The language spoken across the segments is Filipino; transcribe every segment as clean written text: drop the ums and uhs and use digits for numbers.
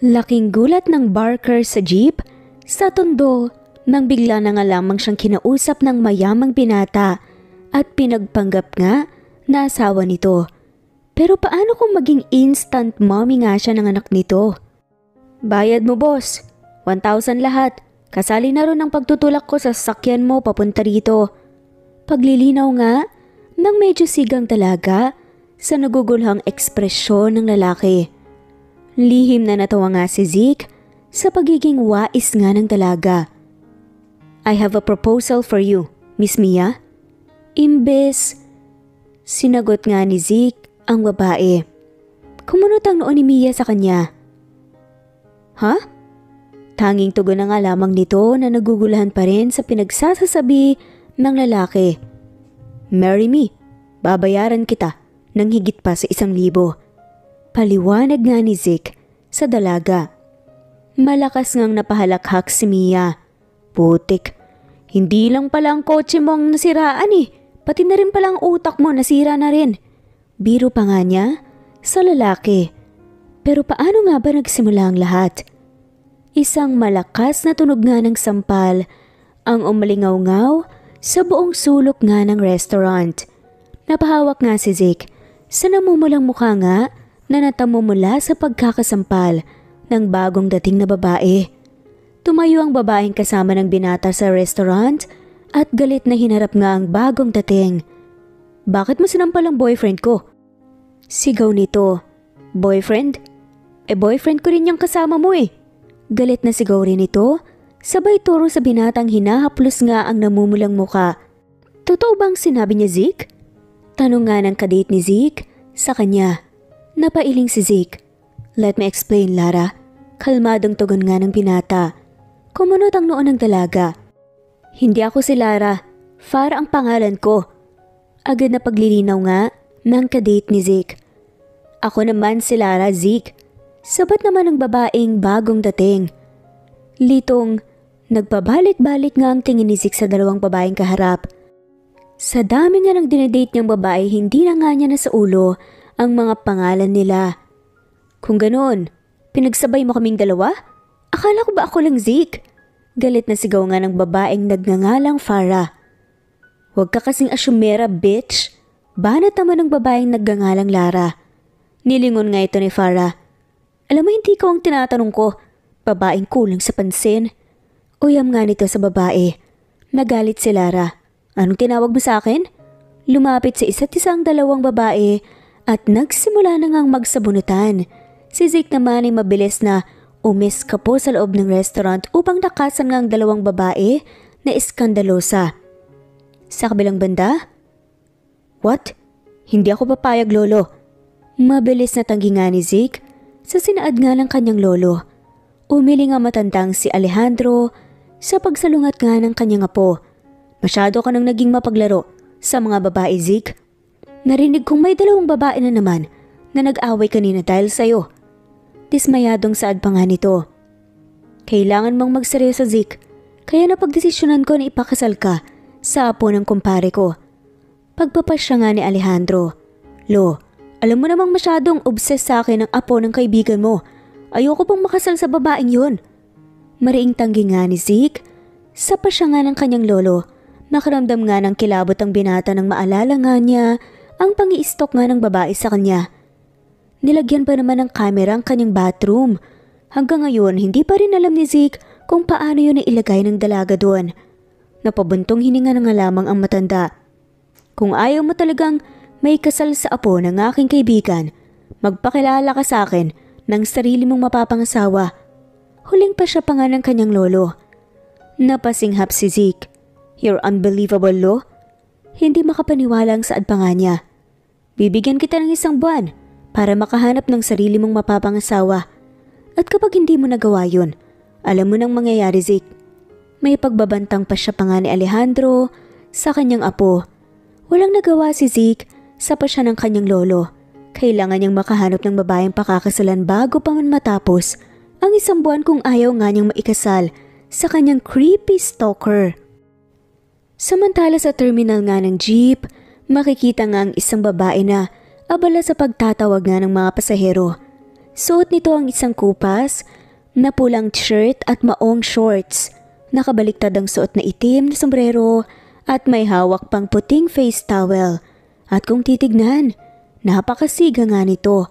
Laking gulat ng Barker sa jeep sa tondo nang bigla na nga lamang siyang kinausap ng mayamang binata at pinagpanggap nga na asawa nito. Pero paano kung maging instant mommy nga siya ng anak nito? Bayad mo boss, 1,000 lahat. Kasali na ron ang pagtutulak ko sa sasakyan mo papunta rito. Paglilinaw nga ng medyo sigang dalaga sa nagugulhang ekspresyon ng lalaki. Lihim na natawa nga si Zeke sa pagiging wais nga ng dalaga. I have a proposal for you, Miss Mia. Imbes, sinagot nga ni Zeke ang babae. Kumunot ang noon ni Mia sa kanya. Ha? Tanging tugon na nga lamang nito na nagugulahan pa rin sa pinagsasasabi ng lalaki. Marry me, babayaran kita ng higit pa sa 1,000. Paliwanag nga ni Zeke sa dalaga. Malakas ngang napahalakhak si Mia. Putik, hindi lang pala ang kotse mo ang nasiraan pati na rin pala ang utak mo nasira na rin. Biro pa nga niya sa lalaki. Pero paano nga ba nagsimula ang lahat? Isang malakas na tunog nga ng sampal ang umalingaw-ngaw sa buong sulok nga ng restaurant. Napahawak nga si Zeke sa namumulang mukha nga na natamo mula sa pagkakasampal ng bagong dating na babae. Tumayo ang babaeng kasama ng binata sa restaurant at galit na hinarap nga ang bagong dating. Bakit mo sinampal ang boyfriend ko? Sigaw nito. Boyfriend? Boyfriend ko rin yung kasama mo Galit na sigaw rin ito, sabay turo sa binatang hinahaplos nga ang namumulang muka. Totoo bang sinabi niya Zeke? Tanong nga ng kadate ni Zeke sa kanya. Napailing si Zeke. Let me explain, Lara. Kalmadong tugon nga ng binata. Kumunot ang noon ng dalaga. Hindi ako si Lara. Farah ang pangalan ko. Agad na paglilinaw nga ng kadate ni Zeke. Ako naman si Lara, Zeke. Sabat naman ng babaeng bagong dating. Litong, nagpabalik-balik nga ang tingin ni Zeke sa dalawang babaeng kaharap. Sa dami nga ng dinedate niyang babae, hindi na nga niya na sa ulo ang mga pangalan nila. Kung ganoon, pinagsabay mo kaming dalawa? Akala ko ba ako lang Zeke? Galit na sigaw nga ng babaeng nagngangalang Farah. Huwag ka kasing asyumera, bitch. Banat naman ng babaeng nagngangalang Lara. Nilingon nga ito ni Farah. Alam mo hindi ko ang tinatanong ko. Babaeng kulang sa pansin. Uyam nga nito sa babae. Nagalit si Lara. Anong tinawag mo sa akin? Lumapit sa isa't isang dalawang babae at nagsimula na ngang magsabunutan. Si Zeke naman ay mabilis na umiskapo sa loob ng restaurant upang takasan nga ang dalawang babae na iskandalosa. Sa kabilang banda? What? Hindi ako papayag, lolo. Mabilis na tanggi nga ni Zeke sa sinaad nga ng kanyang lolo. Umili nga matandang si Alejandro sa pagsalungat nga ng kanyang apo. Masyado ka nang naging mapaglaro sa mga babae, Zeke. Narinig kong may dalawang babae na naman na nag-away kanina dahil sa'yo. Dismayadong saad pa nga nito. Kailangan mong magseryoso, Zeke. Kaya napagdesisyonan ko na ipakasal ka sa apo ng kumpare ko. Pagpapasya nga ni Alejandro. Lo, alam mo namang masyadong obsessed sa akin ang apo ng kaibigan mo. Ayoko pang makasal sa babaeng yun. Mariing tanggi nga ni Zeke sa pasya nga ng kanyang lolo. Nakaramdam nga ng kilabot ang binata nang maalala nga niya ang pang-i-stalk nga ng babae sa kanya. Nilagyan pa naman ng camera ang kanyang bathroom. Hanggang ngayon, hindi pa rin alam ni Zeke kung paano yun ilagay ng dalaga doon. Napabuntong hininga na nga lamang ang matanda. Kung ayaw mo talagang may kasal sa apo ng aking kaibigan, magpakilala ka sa akin ng sarili mong mapapangasawa. Huling pa siya pa nga ng kanyang lolo. Napasinghap si Zeke. You're unbelievable, Lo. Hindi makapaniwala ang saad pa nga niya. Bibigyan kita ng 1 buwan para makahanap ng sarili mong mapapangasawa. At kapag hindi mo nagawa yun, alam mo nang mangyayari, Zeke. May pagbabantang pa siya pa nga ni Alejandro sa kanyang apo. Walang nagawa si Zeke sa pasya ng kanyang lolo. Kailangan niyang makahanap ng babaeng pakakasalan bago pa man matapos ang 1 buwan kung ayaw nga niyang maikasal sa kanyang creepy stalker. Samantala sa terminal nga ng jeep, makikita nga ang isang babae na abala sa pagtatawag nga ng mga pasahero. Suot nito ang isang kupas na pulang shirt at maong shorts. Nakabaliktad ang suot na itim na sombrero at may hawak pang puting face towel. At kung titignan, napakasiga nga nito.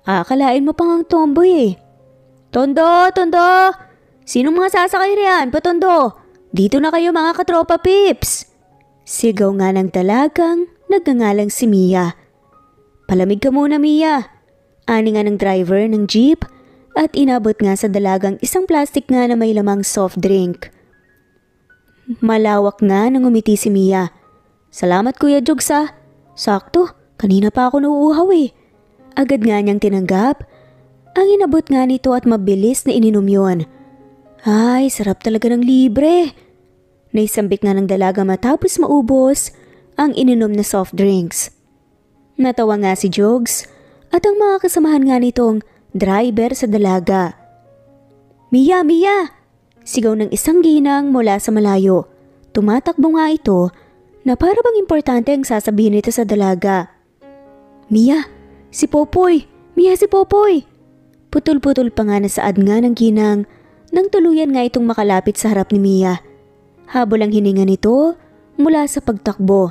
Akalain mo pang ang tomboy eh. Tondo! Tondo! Sinong mga sasakay riyan? Patondo! Dito na kayo mga katropa pips! Sigaw nga ng dalagang nagngangalang si Mia. Palamig ka muna Mia. Ani nga ng driver ng jeep at inabot nga sa dalagang isang plastic nga na may lamang soft drink. Malawak nga nang umiti si Mia. Salamat Kuya Jugs ah. Sakto, kanina pa ako nauuhaw eh. Agad nga niyang tinanggap ang inabot nga nito at mabilis na ininom yun. Ay, sarap talaga ng libre. Naisambik nga ng dalaga matapos maubos ang ininom na soft drinks. Natawa nga si Jugs at ang mga kasamahan nga nitong driver sa dalaga. Mia! Mia! Sigaw ng isang ginang mula sa malayo. Tumatakbo nga ito na para bang importante ang sasabihin nito sa dalaga. Mia! Si Popoy! Mia si Popoy! Putol-putol pa nga na saad nga ng ginang nang tuluyan nga itong makalapit sa harap ni Mia. Habol ang hininga nito mula sa pagtakbo.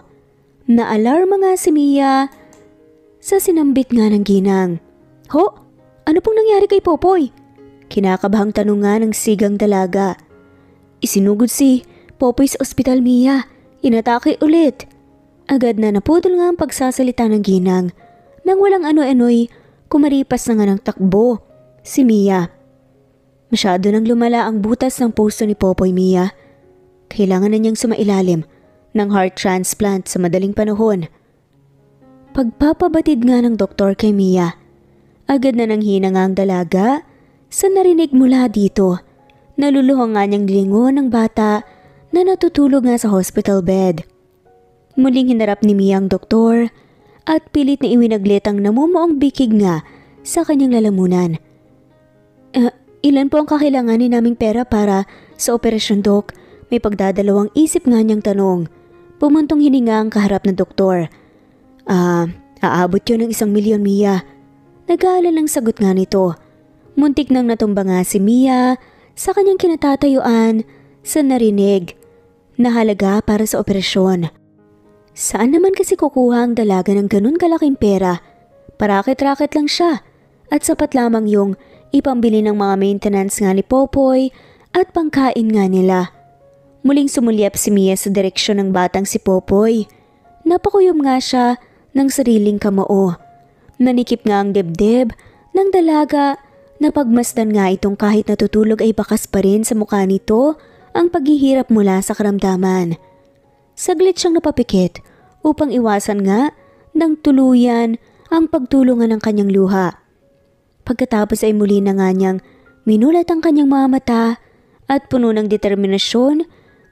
Naalarma nga si Mia sa sinambit nga ng ginang. Ho? Ano pong nangyari kay Popoy? Kinakabahang tanong nga ng sigang dalaga. Isinugod si Popoy sa ospital Mia. Inatake ulit. Agad na naputol nga ang pagsasalita ng ginang. Nang walang ano-ano'y kumaripas na nga ng takbo si Mia. Masyado nang lumala ang butas ng puso ni Popoy Mia. Kailangan na niyang sumailalim ng heart transplant sa madaling panahon. Pagpapabatid nga ng doktor kay Mia, agad na nang hina nga ang dalaga sa narinig mula dito. Naluluhang nga niyang lingon ng bata na natutulog nga sa hospital bed. Muling hinarap ni Mia ang doktor at pilit na iwinaglit ang namumuong bikig nga sa kanyang lalamunan. Ilan po ang kakailanganin naming pera para sa operasyon, Dok? May pagdadalawang isip nga niyang tanong. Pumuntong hininga ang kaharap ng doktor. Aabot yun ng 1 milyon, Mia. Nag-aalalang sagot nga nito. Muntik nang natumba nga si Mia sa kanyang kinatatayuan sa narinig na halaga para sa operasyon. Saan naman kasi kukuha ang dalaga ng ganun kalaking pera? Parakit-rakit lang siya at sapat lamang yung ipambili ng mga maintenance nga ni Popoy at pangkain nga nila. Muling sumulyap si Mia sa direksyon ng batang si Popoy. Napakuyom nga siya ng sariling kamao. Nanikip nga ang dibdib ng dalaga na pagmasdan nga itong kahit natutulog ay bakas pa rin sa mukha nito ang paghihirap mula sa karamdaman. Saglit siyang napapikit upang iwasan nga ng tuluyan ang pagtulungan ng kanyang luha. Pagkatapos ay muli na nga niyang minulat ang kanyang mga mata at puno ng determinasyon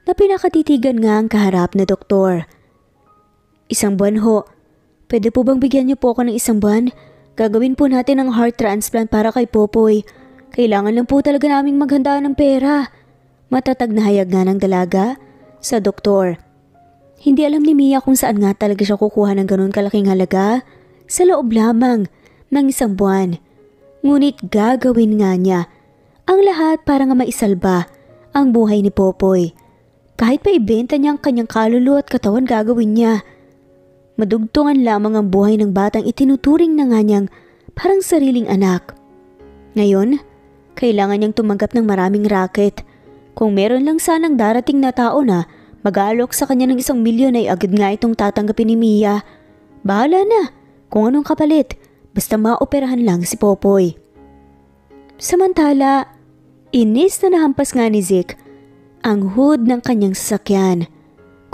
na pinakatitigan nga ang kaharap na doktor. 1 buwan ho. Pwede po bang bigyan niyo po ako ng 1 buwan? Gagawin po natin ang heart transplant para kay Popoy. Kailangan lang po talaga naming maghanda ng pera. Matatag na hayag nga ng dalaga sa doktor. Hindi alam ni Mia kung saan nga talaga siya kukuha ng ganun kalaking halaga sa loob lamang ng 1 buwan. Ngunit gagawin nga niya ang lahat para nga maisalba ang buhay ni Popoy. Kahit pa ibenta niya ang kanyang kaluluwa at katawan, gagawin niya. Madugtungan lamang ang buhay ng batang itinuturing na nga niyang parang sariling anak. Ngayon, kailangan niyang tumanggap ng maraming racket. Kung meron lang sanang darating na tao na mag-aalok sa kanya ng 1 milyon ay agad nga itong tatanggapin ni Mia. Bahala na kung anong kapalit. Basta maoperahan lang si Popoy. Samantala, inis na nahampas nga ni Zeke ang hood ng kanyang sasakyan.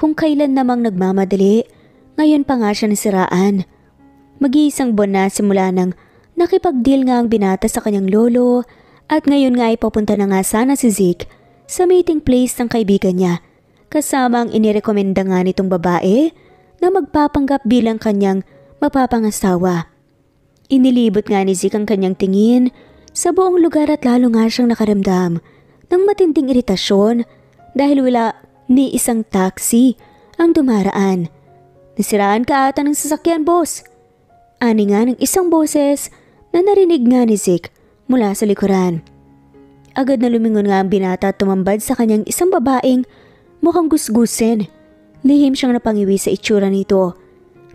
Kung kailan namang nagmamadali, ngayon pa nga siya nasiraan. Mag-iisang buwan na simula nang nakipag-deal nga ang binata sa kanyang lolo at ngayon nga ay papunta na nga sana si Zeke sa meeting place ng kaibigan niya kasama ang inirekomenda nga nitong babae na magpapanggap bilang kanyang mapapangasawa. Inilibot nga ni Zeke ang kanyang tingin sa buong lugar at lalo nga siyang nakaramdam ng matinding iritasyon dahil wala ni isang taxi ang dumaraan. Nasiraan ka ata ng sasakyan, boss. Ani nga ng isang boses na narinig nga ni Zeke mula sa likuran. Agad na lumingon nga ang binata at tumambad sa kanyang isang babaeng mukhang gusgusin. Lihim siyang napangiwi sa itsura nito.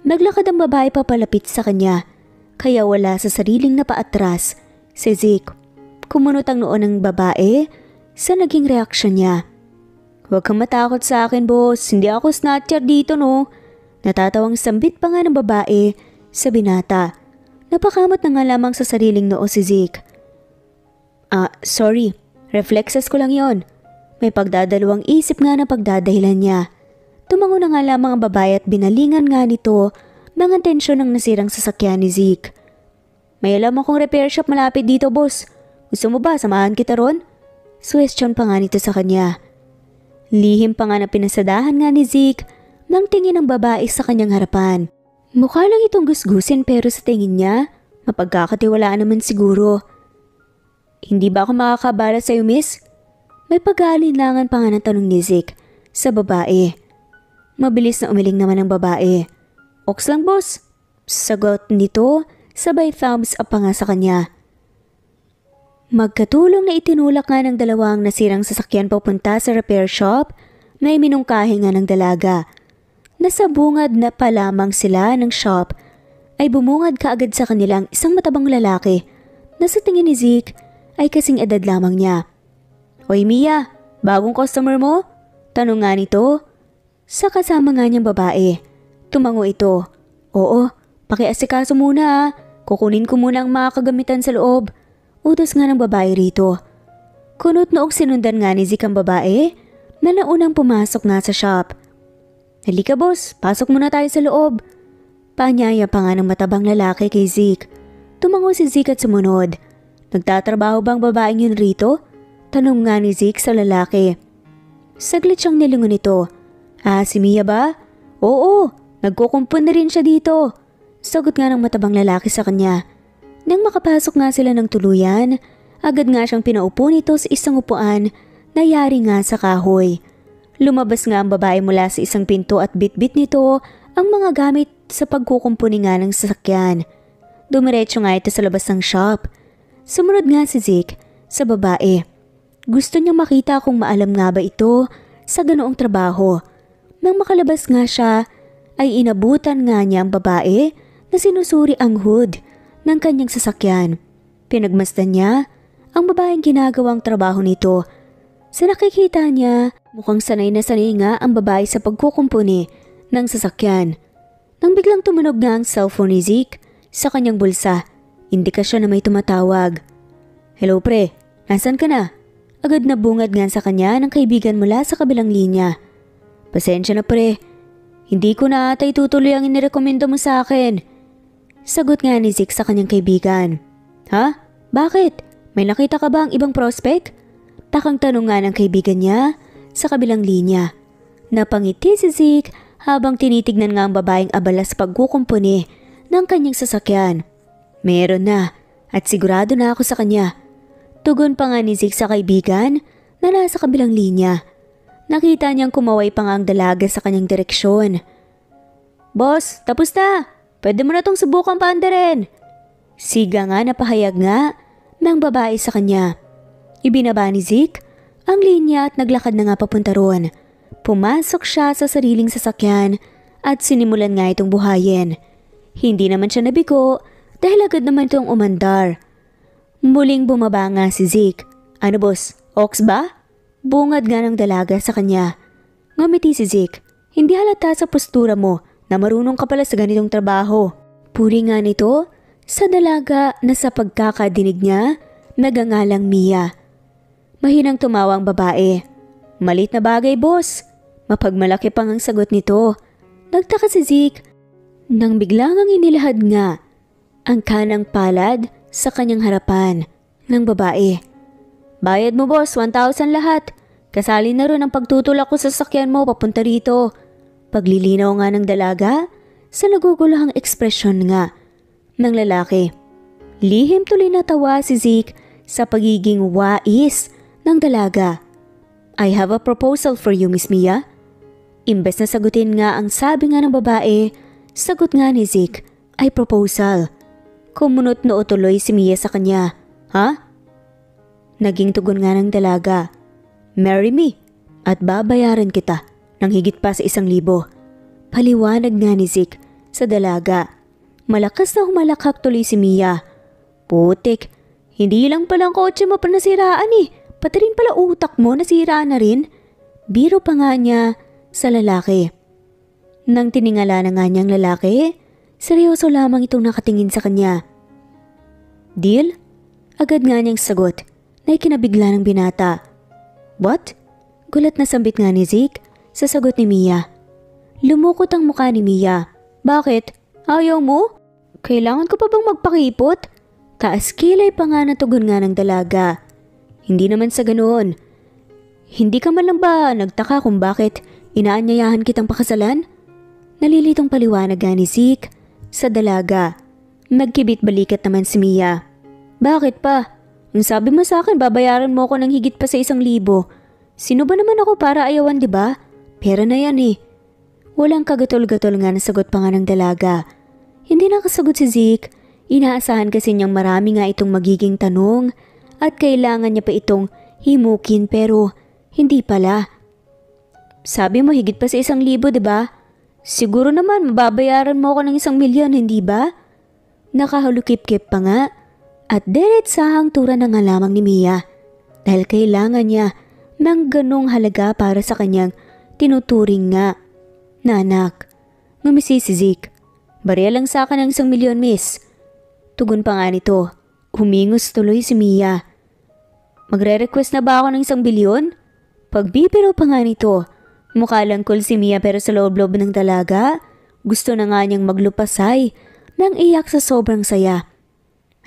Naglakad ang babae papalapit sa kanya, kaya wala sa sariling napaatras si Zeke. Kumunot ang noon ng babae sa naging reaksyon niya. "Huwag kang matakot sa akin, boss. Hindi ako snatcher dito, no?" Natatawang sambit pa nga ng babae sa binata. Napakamot na nga lamang sa sariling noo si Zeke. Sorry. Reflexes ko lang yon." May pagdadalawang isip nga na pagdadahilan niya. Tumango na nga lamang ang babae at binalingan nga nito mga tensyon ng nasirang sasakyan ni Zeke. "May alam akong repair shop malapit dito, boss. Gusto mo ba samahan kita ron?" Suwestyon pa nga nito sa kanya. Lihim pa nga na pinasadahan nga ni Zeke nang tingin ng babae sa kanyang harapan. Mukha lang itong gusgusin pero sa tingin niya, mapagkakatiwalaan naman siguro. "Hindi ba ako makakabala sa'yo, miss?" May pag-aalinlangan pa nga ng tanong ni Zeke sa babae. Mabilis na umiling naman ang babae. "Oks lang, boss." Sagot nito, sabay thumbs up pa nga sa kanya. Magkatulong na itinulak nga ng dalawang nasirang sasakyan papunta sa repair shop na iminungkahi nga ng dalaga. Nasa bungad na pa lamang sila ng shop ay bumungad kaagad sa kanilang isang matabang lalaki na sa tingin ni Zeke ay kasing edad lamang niya. "Hoy Mia, bagong customer mo?" Tanong nga nito sa kasama nga niyang babae. Tumango ito. "Oo, pakiasikaso muna ha. Kukunin ko muna ang mga kagamitan sa loob." Utos nga ng babae rito. Kunot noong sinundan nga ni Zeke ang babae na naunang pumasok nga sa shop. "Halika boss, pasok muna tayo sa loob." Panyaya pa nga ng matabang lalaki kay Zeke. Tumango si Zeke at sumunod. "Nagtatrabaho bang babaeng yun rito?" Tanong nga ni Zeke sa lalaki. Saglit siyang nilingon nito. Si Mia ba?" "Oo, nagkukumpon na rin siya dito." Sagot nga ng matabang lalaki sa kanya. Nang makapasok nga sila ng tuluyan, agad nga siyang pinaupo nito sa isang upuan na yari nga sa kahoy. Lumabas nga ang babae mula sa isang pinto at bit-bit nito ang mga gamit sa pagkukumpuni nga ng sasakyan. Dumiretso nga ito sa labas ng shop. Sumunod nga si Zeke sa babae. Gusto niya makita kung maalam nga ba ito sa ganoong trabaho. Nang makalabas nga siya, ay inabutan nga niya ang babae na sinusuri ang hood ng kanyang sasakyan. Pinagmasdan niya ang babaeng ginagawang trabaho nito. Sa nakikita niya, mukhang sanay na sanay nga ang babae sa pagkukumpuni ng sasakyan. Nang biglang tumunog nga ang cellphone ni Zeke sa kanyang bulsa, indikasyon na may tumatawag. "Hello pre, nasan ka na?" Agad na bungad nga sa kanya ng kaibigan mula sa kabilang linya. "Pasensya na pre, hindi ko na atay tutuloy ang inirekomendo mo sa akin." Sagot nga ni Zeke sa kanyang kaibigan. "Ha? Bakit? May nakita ka ba ang ibang prospect?" Takang tanong nga ng kaibigan niya sa kabilang linya. Napangiti si Zeke habang tinitignan nga ang babaeng abala sa pagkukumpuni ng kanyang sasakyan. "Meron na at sigurado na ako sa kanya." Tugon pa nga ni Zeke sa kaibigan na nasa kabilang linya. Nakita niyang kumaway pa nga ang dalaga sa kanyang direksyon. "Boss, tapos na! Pwede mo na tong subukan paandarin." Siga nga na pahayag nga ng babae sa kanya. Ibinaba ni Zeke ang linya at naglakad na nga papunta roon. Pumasok siya sa sariling sasakyan at sinimulan nga itong buhayin. Hindi naman siya nabigo dahil agad naman itong umandar. Muling bumaba nga si Zeke. "Ano boss, ox ba?" Bungad nga ng dalaga sa kanya. Ngumiti si Zeke. "Hindi halata sa postura mo na marunong ka pala sa ganitong trabaho." Puri nga nito sa dalaga na sa pagkakadinig niya, nagangalang Mia. Mahinang tumawa ang babae. "Malit na bagay boss." Mapagmalaki pang ang sagot nito. Nagtaka si Zeke nang biglang ang inilahad nga ang kanang palad sa kanyang harapan ng babae. "Bayad mo boss, 1,000 lahat. Kasali na rin ang pagtutulak ko sa sasakyan mo papunta rito." Paglilinaw nga ng dalaga sa naguguluhang ekspresyon nga ng lalaki. Lihim tuloy natawa si Zeke sa pagiging wais ng dalaga. "I have a proposal for you, Miss Mia." Imbes na sagutin nga ang sabi nga ng babae, sagot nga ni Zeke ay proposal. Kumunot noo tuloy si Mia sa kanya. Ha? Naging tugon nga ng dalaga. Marry me at babayaran kita ng higit pa sa 1,000. Paliwanag nga ni Zeke sa dalaga. Malakas na humalakhak tuloy si Mia. Putik, hindi lang palang kotse mo pa nasiraan eh. Pati rin pala utak mo nasiraan na rin. Biro pa nga niya sa lalaki. Nang tiningala na nga niyang lalaki, seryoso lamang itong nakatingin sa kanya. Deal? Agad nga niyang sagot na ikinabigla ng binata. What? Gulat na sambit nga ni Zeke sa sagot ni Mia. Lumukot ang mukha ni Mia. Bakit? Ayaw mo? Kailangan ko pa bang magpakipot? Taas kilay pa nga na tugon nga ng dalaga. Hindi naman sa ganoon. Hindi ka man lang ba nagtaka kung bakit inaanyayahan kitang pakasalan? Nalilitong paliwanag nga ni Zeke sa dalaga. Nagkibit balikat naman si Mia. Bakit pa? Ang sabi mo sa akin babayaran mo ako ng higit pa sa 1,000. Sino ba naman ako para ayawan, di ba? Pera na yan eh. Walang kagatol-gatol nga na sagot pa nga ng dalaga. Hindi nakasagot si Zeke. Inaasahan kasi niyang marami nga itong magiging tanong at kailangan niya pa itong himukin pero hindi pala. Sabi mo higit pa sa 1,000, di ba? Siguro naman mababayaran mo ako ng 1,000,000, hindi ba? Nakahalukip-kip pa nga at diretsahang tura na nga lamang ni Mia dahil kailangan niya ng ganong halaga para sa kanyang tinuturing nga na anak. Ngumisi si Zeke. Barya lang sa akin ng 1,000,000, miss. Tugon pa nga nito. Humingos tuloy si Mia. Magre-request na ba ako ng 1,000,000,000? Pagbibiro pa nga nito. Mukha lang cool si Mia pero sa loob-loob ng dalaga, gusto na nga niyang maglupasay nang iyak sa sobrang saya.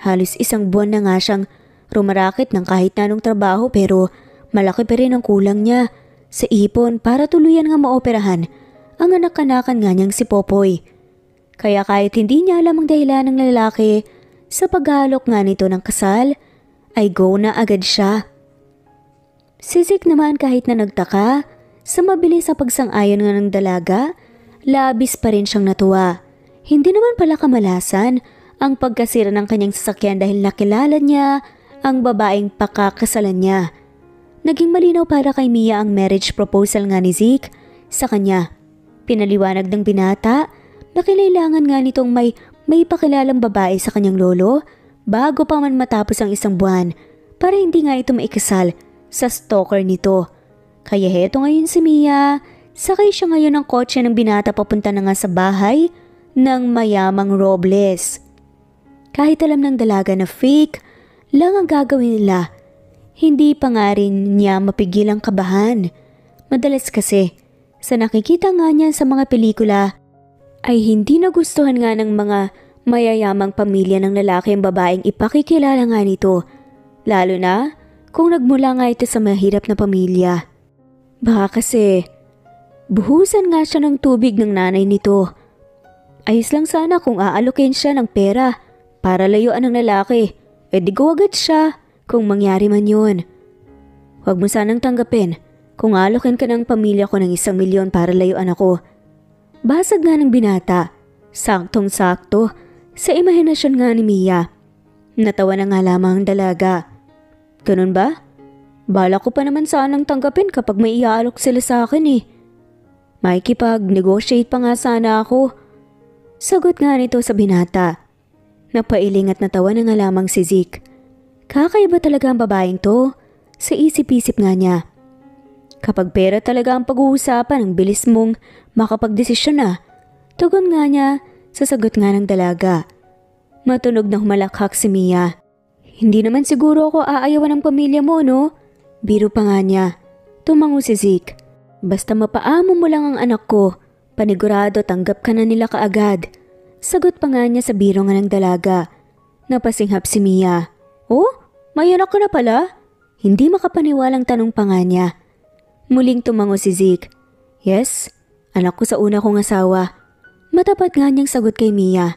Halos 1 buwan na nga siyang rumarakit ng kahit na anong trabaho pero malaki pa rin ang kulang niya sa ipon para tuluyan nga maoperahan ang anak-anakan nga niyang si Popoy. Kaya kahit hindi niya alam ang dahilan ng lalaki sa paghalok nga nito ng kasal, ay go na agad siya. Si Zeke naman kahit na nagtaka sa mabilis sa pagsang-ayon nga ng dalaga, labis pa rin siyang natuwa. Hindi naman pala kamalasan ang pagkasira ng kanyang sasakyan dahil nakilala niya ang babaeng pakakasalan niya. Naging malinaw para kay Mia ang marriage proposal nga ni Zeke sa kanya. Pinaliwanag ng binata na kailangan nga nitong may pakilalang babae sa kanyang lolo bago pa man matapos ang 1 buwan para hindi nga ito maikasal sa stalker nito. Kaya heto ngayon si Mia, sakay siya ngayon ng kotse ng binata papunta na nga sa bahay ng mayamang Robles. Kahit alam ng dalaga na fake lang ang gagawin nila, hindi pa nga rin niya mapigil ang kabahan. Madalas kasi, sa nakikita nga niya sa mga pelikula, ay hindi nagustuhan nga ng mga mayayamang pamilya ng lalaki ang babaeng ipakikilala nga nito, lalo na kung nagmula nga ito sa mahirap na pamilya. Baka kasi, buhusan nga siya ng tubig ng nanay nito. Ayos lang sana kung aalokin siya ng pera para layuan ng lalaki, di go agad siya kung mangyari man yun. Huwag mo sanang tanggapin kung aalokin ka ng pamilya ko ng 1,000,000 para layuan ako. Basag nga ng binata, saktong-sakto sa imahinasyon nga ni Mia. Natawa na nga lamang ang dalaga. Ganun ba? Bala ko pa naman sanang tanggapin kapag may iaalok sila sa akin eh. Makikipag-negotiate pa nga sana ako. Sagot nga nito sa binata. Napailing at natawa na nga lamang si Zeke. Kakaiba talaga ang babaeng to, sa isip-isip nga niya. Kapag pera talaga ang pag-uusapan, ang bilis mong makapagdesisyon na. Tugon nga niya sa sagot nga ng dalaga. Matunog na humalakhak si Mia. Hindi naman siguro ako aayawan ng pamilya mo, no? Biro pa nga niya. Tumango si Zeke. Basta mapaamo mo lang ang anak ko, panigurado tanggap ka na nila kaagad. Sagot pa nga niya sa biro nga ng dalaga. Napasinghap si Mia. Oh, may anak ka na pala? Hindi makapaniwalang tanong pa nga niya. Muling tumango si Zeke. Yes, anak ko sa una kong asawa. Matapat nga niyang sagot kay Mia.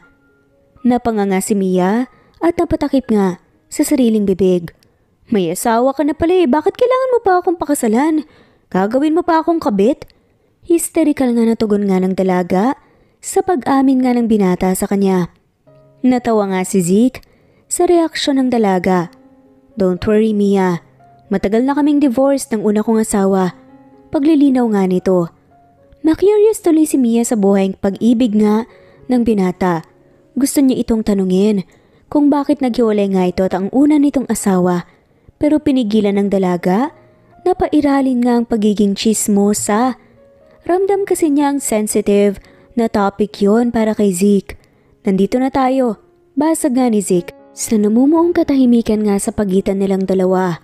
Napanganga si Mia at napatakip nga sa sariling bibig. May asawa ka na pala eh, bakit kailangan mo pa akong pakasalan? Gagawin mo pa akong kabit? Hysterical nga na tugon nga ng dalaga sa pag-amin nga ng binata sa kanya. Natawa nga si Zeke sa reaksyon ng dalaga. Don't worry Mia, matagal na kaming divorced ng una kong asawa. Paglilinaw nga nito. Na-curious tuloy si Mia sa buhay pag-ibig nga ng binata. Gusto niya itong tanungin kung bakit naghiwalay nga ito at ang una nitong asawa. Pero pinigilan ng dalaga na pairalin nga ang pagiging chismosa. Ramdam kasi niya ang sensitive na topic yon para kay Zeke. Nandito na tayo. Basag nga ni Zeke sa namumuong katahimikan nga sa pagitan nilang dalawa.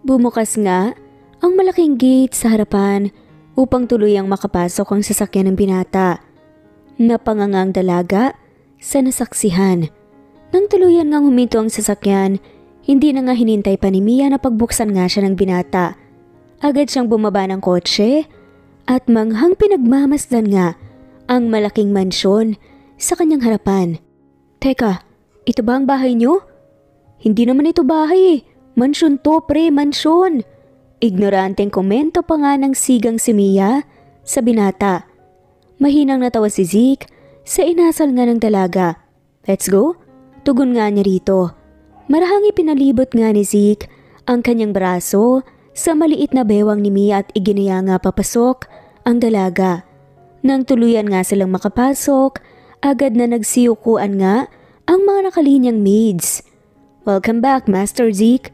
Bumukas nga ang malaking gate sa harapan upang tuluyang makapasok ang sasakyan ng binata. Napanganga ang dalaga sa nasaksihan. Nang tuluyan ngang huminto ang sasakyan, hindi na nga hinintay pa ni Mia na pagbuksan nga siya ng binata. Agad siyang bumaba ng kotse at manghang pinagmamasdan nga ang malaking mansyon sa kanyang harapan. Teka, ito ba ang bahay niyo? Hindi naman ito bahay eh. Mansyon to pre, mansyon. Ignoranteng komento pa nga ng sigang si Mia sa binata. Mahinang natawa si Zeke sa inasal nga ng dalaga. Let's go? Tugon nga niya rito. Marahang ipinalibot nga ni Zeke ang kanyang braso sa maliit na bewang ni Mia at iginaya nga papasok ang dalaga. Nang tuluyan nga silang makapasok, agad na nagsiyukuan nga ang mga nakalinyang maids. Welcome back, Master Zeke.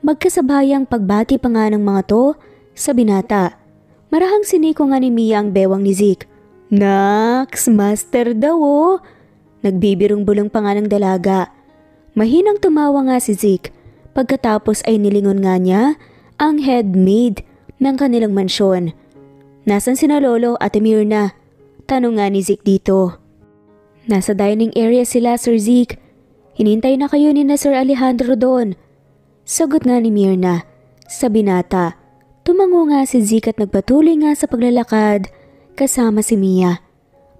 Magkasabayang pagbati pa nga ng mga to sa binata. Marahang siniko nga ni Mia ang bewang ni Zeke. Naks, Master daw oh. Nagbibirong bulong pa nga ng dalaga. Mahinang tumawa nga si Zeke pagkatapos ay nilingon nga niya ang head maid ng kanilang mansyon. Nasaan sina Lolo at Mirna? Tanong nga ni Zeke dito. Nasa dining area sila Sir Zeke. Hinintay na kayo ni na Sir Alejandro doon. Sagot nga ni Mirna sa binata. Tumango nga si Zeke at nagpatuloy nga sa paglalakad kasama si Mia.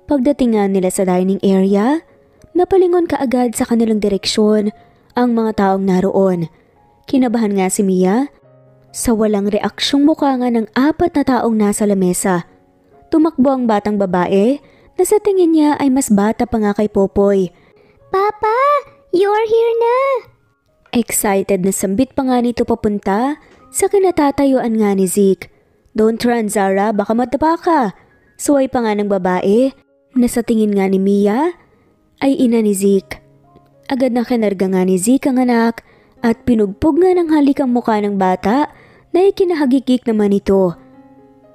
Pagdating nga nila sa dining area, napalingon kaagad sa kanilang direksyon ang mga taong naroon. Kinabahan nga si Mia sa walang reaksyong mukha nga ng 4 na taong nasa lamesa. Tumakbo ang batang babae na sa tingin niya ay mas bata pa nga kay Popoy. Papa, you are here na! Excited na sambit pa nga nito papunta sa kinatatayuan nga ni Zeke. Don't run Zara, baka madapa ka. Suway pa nga ng babae na sa tingin nga ni Mia ay ina ni Zeke. Agad na kinarga nga ni Zeke ang anak at pinugpog nga ng halik ang mukha ng bata na ikinahagikik naman ito.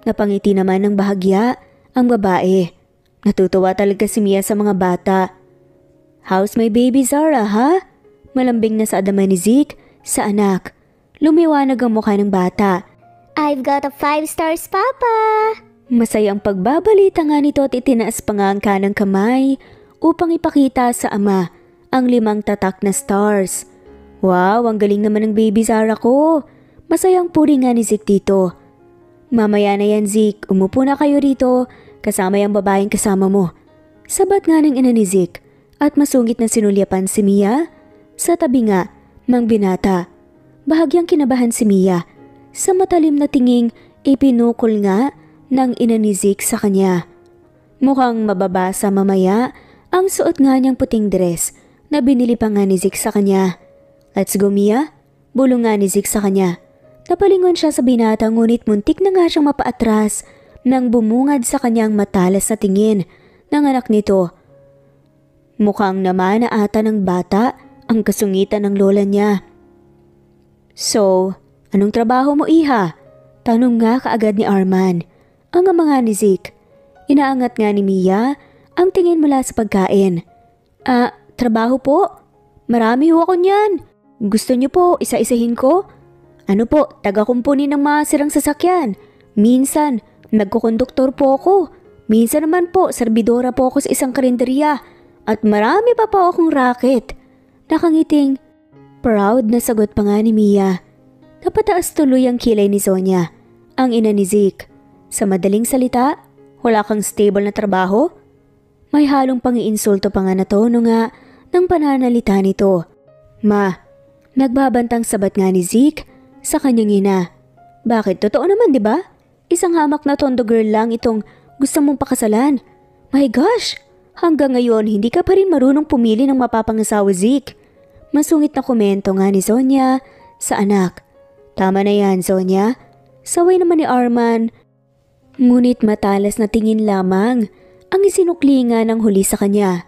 Napangiti naman ng bahagya ang babae. Natutuwa talaga si Mia sa mga bata. How's my baby Zara ha? Malambing na sa adaman ni Zeke sa anak. Lumiwanag ang mukha ng bata. I've got a 5 stars papa! Masayang pagbabalita nga nito at itinaas pa nga ang kanang kamay upang ipakita sa ama ang 5 tatak na stars. Wow, ang galing naman ng baby Zara ko. Masayang puri nga ni Zeke dito. Mamaya na yan Zeke, umupo na kayo rito kasama yung babaeng kasama mo. Sabat nga ng ina ni Zeke at masungit na sinulyapan si Mia sa tabi nga ng binata. Bahagyang kinabahan si Mia sa matalim na tinging ipinukol nga ng ina ni Zeke sa kanya. Mukhang mababasa mamaya ang suot nga niyang puting dress na binili pa nga ni Zeke sa kanya. Let's go Mia, bulong nga ni Zeke sa kanya. Napalingon siya sa binata ngunit muntik na nga siyang mapaatras nang bumungad sa kanyang matalas sa tingin ng anak nito. Mukhang naman na ata ng bata ang kasungitan ng lola niya. So, anong trabaho mo iha? Tanong nga kaagad ni Arman. Ang ama nga ni Zeke. Inaangat nga ni Mia ang tingin mula sa pagkain. Trabaho po? Marami ho ako niyan. Gusto niyo po isa-isahin ko? Ano po, taga-kumpuni ng mga sirang sasakyan. Minsan, nagkukonduktor po ako. Minsan naman po, serbidora po ako sa isang karinderya. At marami pa po akong racket. Nakangiting, proud na sagot pa nga ni Mia. Napataas tuloy ang kilay ni Sonia, ang ina ni Zeke. Sa madaling salita, wala kang stable na trabaho? May halong pang-iinsulto pa nga na tono nga ng pananalita nito. Ma, nagbabantang sabat nga ni Zeke sa kanyang ina. Bakit? Totoo naman, di ba? Isang hamak na tondo girl lang itong gusto mong pakasalan. My gosh! Hanggang ngayon, hindi ka pa rin marunong pumili ng mapapangasawa, Zeke. Masungit na komento nga ni Sonia sa anak. Tama na yan, Sonia. Saway naman ni Arman. Ngunit matalas na tingin lamang ang isinuklingan ng huli sa kanya.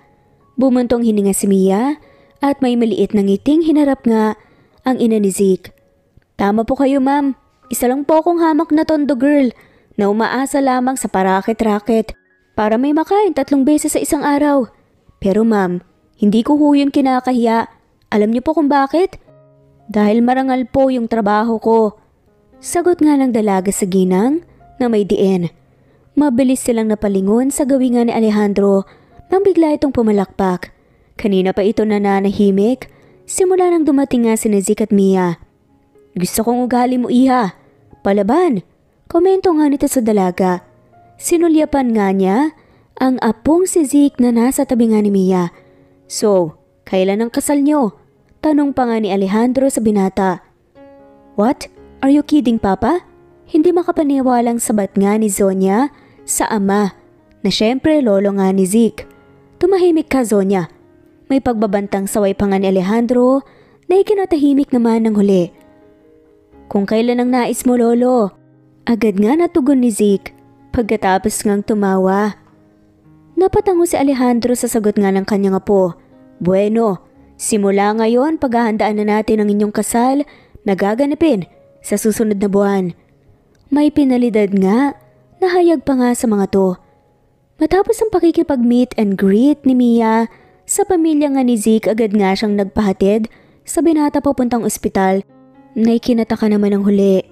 Bumuntong hininga si Mia at may maliit na ngiting hinarap nga ang ina ni Zeke. Tama po kayo, ma'am. Isa lang po akong hamak na tondo girl na umaasa lamang sa parakit-raket para may makain 3 beses sa isang araw. Pero ma'am, hindi ko ho yun kinakahiya. Alam niyo po kung bakit? Dahil marangal po yung trabaho ko. Sagot nga ng dalaga sa ginang na may diin. Mabilis silang napalingon sa gawingan ni Alejandro nang bigla itong pumalakpak. Kanina pa ito nananahimik, simula nang dumating nga si Zeke at Mia. Gusto kong ugali mo, iha. Palaban, komento nga nito sa dalaga. Sinulyapan nga niya ang apong si Zeke na nasa tabi nga ni Mia. So, kailan ang kasal niyo? Tanong pa nga ni Alejandro sa binata. What? Are you kidding, Papa? Hindi makapaniwalang sabat nga ni Sonia sa ama na syempre lolo nga ni Zeke. Tumahimik ka, Sonia. May pagbabantang saway pa nga ni Alejandro na ikinatahimik naman ng huli. Kung kailan ang nais mo, lolo? Agad nga natugon ni Zeke pagkatapos ngang tumawa. Napatango si Alejandro sa sagot nga ng kanyang apo. Bueno, simula ngayon paghahandaan na natin ang inyong kasal na gaganapin sa susunod na buwan. May pinalidad nga, nahayag pa nga sa mga to. Matapos ang pakikipag-meet and greet ni Mia sa pamilya nga ni Zeke, agad nga siyang nagpahatid sa binata papuntang ospital na ikinataka naman ng huli.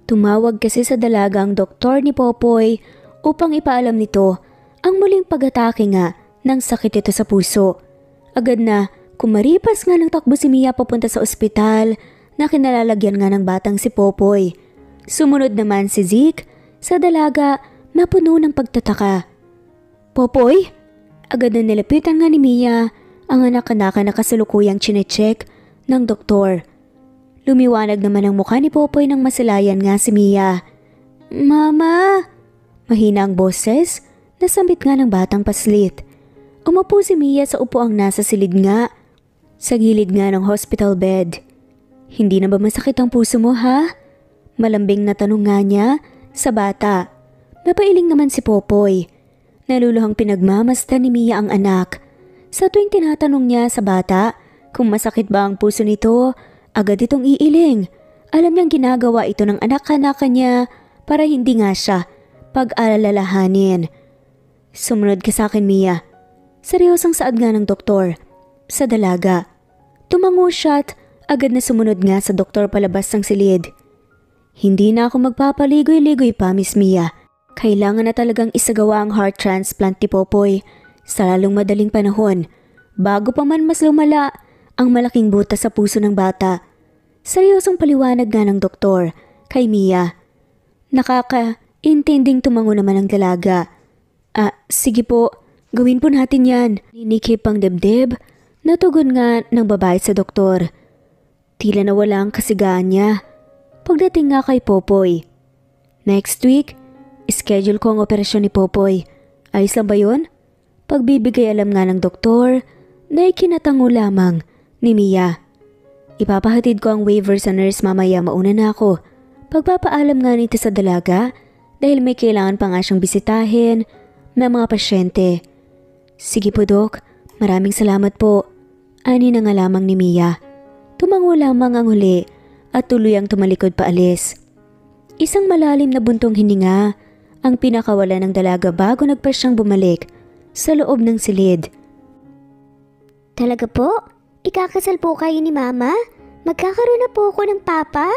Tumawag kasi sa dalaga ang doktor ni Popoy upang ipaalam nito ang muling pag-atake nga ng sakit ito sa puso. Agad na kumaripas nga ng takbo si Mia papunta sa ospital na kinalalagyan nga ng batang si Popoy. Sumunod naman si Zeke sa dalaga na puno ng pagtataka. Popoy? Agad na nilapitan nga ni Mia ang anak-anak na kasalukuyang chinecheck ng doktor. Lumiwanag naman ang mukha ni Popoy nang masilayan nga si Mia. Mama! Mahina ang boses, nasambit nga ng batang paslit. Umupo si Mia sa upuang nasa silid nga, sa gilid nga ng hospital bed. Hindi na ba masakit ang puso mo, ha? Malambing na tanong nga niya sa bata. Napailing naman si Popoy. Naluluhang pinagmamasdan ni Mia ang anak. Sa tuwing tinatanong niya sa bata kung masakit ba ang puso nito, agad itong iiling. Alam niyang ginagawa ito ng anak-anak niya para hindi nga siya pag-alalahanin. Sumunod ka sa akin, Mia. Seryosang saad nga ng doktor sa dalaga. Tumango siya at agad na sumunod nga sa doktor palabas ng silid. Hindi na ako magpapaligoy-ligoy pa, Miss Mia. Kailangan na talagang isagawa ang heart transplant ni Popoy sa lalong madaling panahon bago pa man mas lumala ang malaking butas sa puso ng bata. Seryosong paliwanag nga ng doktor kay Mia. Nakakaintinding tumango naman ang dalaga. Sige po, gawin po natin yan. Ninikip ang dibdib, natugon nga ng babae sa doktor. Tila nawala ang kasigaan niya. Pagdating nga kay Popoy. Next week, schedule ko ang operasyon ni Popoy. Ayos lang ba yun? Pagbibigay alam nga ng doktor na ikinatango lamang ni Mia. Ipapahatid ko ang waiver sa nurse mamaya, mauna na ako. Pagpapaalam nga nito sa dalaga dahil may kailangan pa nga siyang bisitahin na mga pasyente. Sige po, Dok. Maraming salamat po. Ani na nga lamang ni Mia. Tumango lamang ang huli at tuluyang tumalikod paalis. Isang malalim na buntong hininga ang pinakawala ng dalaga bago nagpa siyang bumalik sa loob ng silid. Talaga po? Ikakasal po kayo ni Mama? Magkakaroon na po ako ng papa?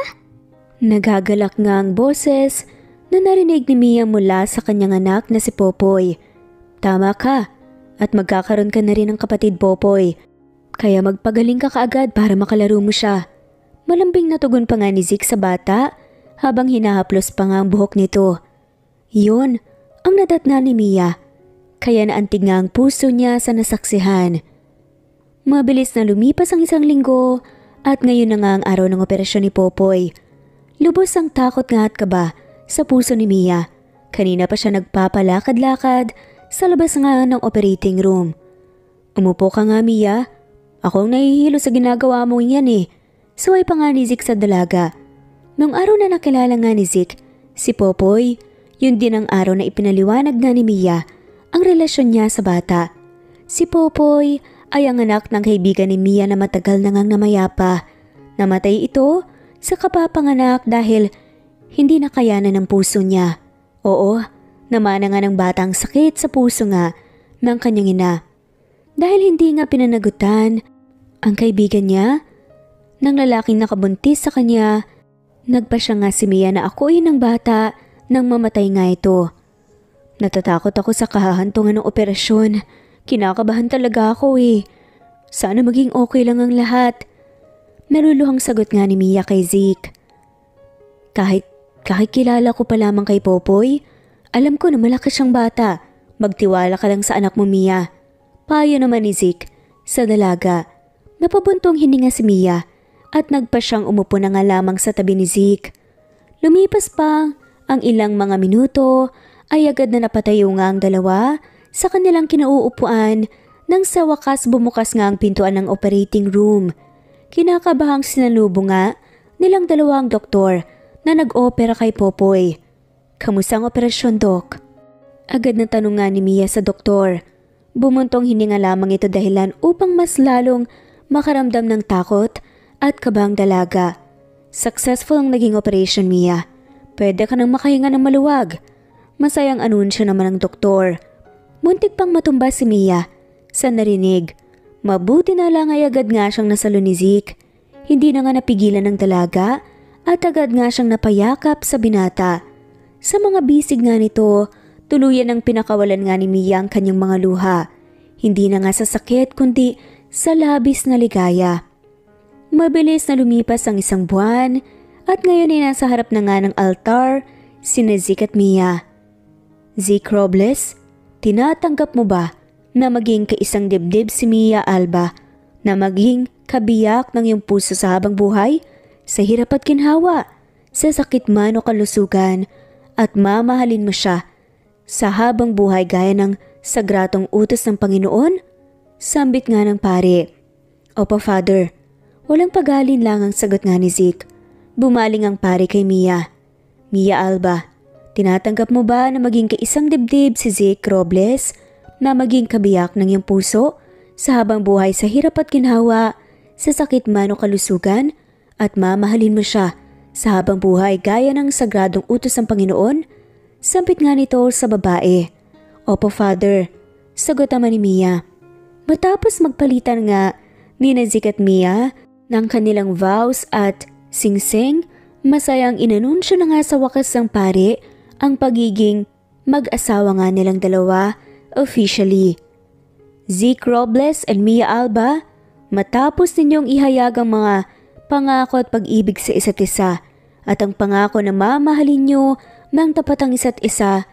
Nagagalak nga ang boses na narinig ni Mia mula sa kanyang anak na si Popoy. Tama ka, at magkakaroon ka na rin ng kapatid, Popoy. Kaya magpagaling ka kaagad para makalaro mo siya. Malambing na tugon pa nga ni Zeke sa bata habang hinahaplos pa nga ang buhok nito. Yun ang nadatna ni Mia, kaya naantig nga ang puso niya sa nasaksihan. Mabilis na lumipas ang 1 linggo at ngayon na nga ang araw ng operasyon ni Popoy. Lubos ang takot nga at kaba sa puso ni Mia. Kanina pa siya nagpapalakad-lakad sa labas nga ng operating room. Umupo ka nga Mia, ako ang nahihilo sa ginagawa mo yan eh. Suway pa nga ni Zeke sa dalaga. Nung araw na nakilala nga ni Zeke, si Popoy, yun din ang araw na ipinaliwanag nga ni Mia ang relasyon niya sa bata. Si Popoy ay ang anak ng kaibigan ni Mia na matagal na ngang namayapa. Namatay ito sa kapapanganak dahil hindi nakayanan ng puso niya. Oo, namana nga ng batang sakit sa puso nga ng kanyang ina. Dahil hindi nga pinanagutan ang kaibigan niya ng lalaking nakabuntis sa kanya, nagpasya nga si Mia na akuin ng bata nang mamatay nga ito. Natatakot ako sa kahahantungan ng operasyon. Kinakabahan talaga ako eh. Sana maging okay lang ang lahat. Naluluhang sagot nga ni Mia kay Zeke. Kahit kilala ko pa lamang kay Popoy, alam ko na malakas siyang bata. Magtiwala ka lang sa anak mo Mia. Payo naman ni Zeke sa dalaga. Napabuntong hininga si Mia at nagpa siyang umupo na nga lamang sa tabi ni Zeke. Lumipas pa ang ilang mga minuto ay agad na napatayo nga ang dalawa sa kanilang kinauupuan nang sa wakas bumukas nga ang pintuan ng operating room. Kinakabahang sinalubong nga nilang dalawang doktor na nag-opera kay Popoy. Kamusta ang operasyon, Doc? Agad na tanong nga ni Mia sa doktor. Bumuntong hininga lamang ito dahilan upang mas lalong makaramdam ng takot at kabang dalaga. Successful ang naging operation, Mia. Pwede ka nang makahinga ng maluwag. Masayang anunsyo naman ng doktor. Muntik pang matumba si Mia sa narinig. Mabuti na lang ay agad nga siyang nasalo ni Zeke. Hindi na nga napigilan ng dalaga at agad nga siyang napayakap sa binata. Sa mga bisig nga nito, tuluyan ang pinakawalan nga ni Mia ang kanyang mga luha. Hindi na nga sa sakit kundi sa labis na ligaya. Mabilis na lumipas ang isang buwan at ngayon ay nasa harap na nga ng altar sina Zeke at Mia. Zeke Robles, tinatanggap mo ba na maging kaisang dibdib si Mia Alba, na maging kabiyak ng iyong puso sa habang buhay, sa hirap at ginhawa, sa sakit man o kalusugan, at mamahalin mo siya sa habang buhay gaya ng sagratong utos ng Panginoon? Sambit nga ng pare. Opo, Father. Walang pagalin lang ang sagot nga ni Zeke. Bumaling ang pare kay Mia. Mia Alba, tinatanggap mo ba na maging kaisang dibdib si Zeke Robles, na maging kabiyak ng iyong puso sa habang buhay sa hirap at ginhawa, sa sakit man o kalusugan, at mamahalin mo siya sa habang buhay gaya ng sagradong utos ng Panginoon? Sampit nga nito sa babae. Opo, Father. Sagot naman ni Mia. Matapos magpalitan nga ni Zeke at Mia ng kanilang vows at singsing, masayang inanunsyo na nga sa wakas ng pare ang pagiging mag-asawa nga nilang dalawa officially. Zeke Robles and Mia Alba, matapos ninyong ihayag ang mga pangako at pag-ibig sa isa't isa at ang pangako na mamahalin nyo ng tapat ang isa't isa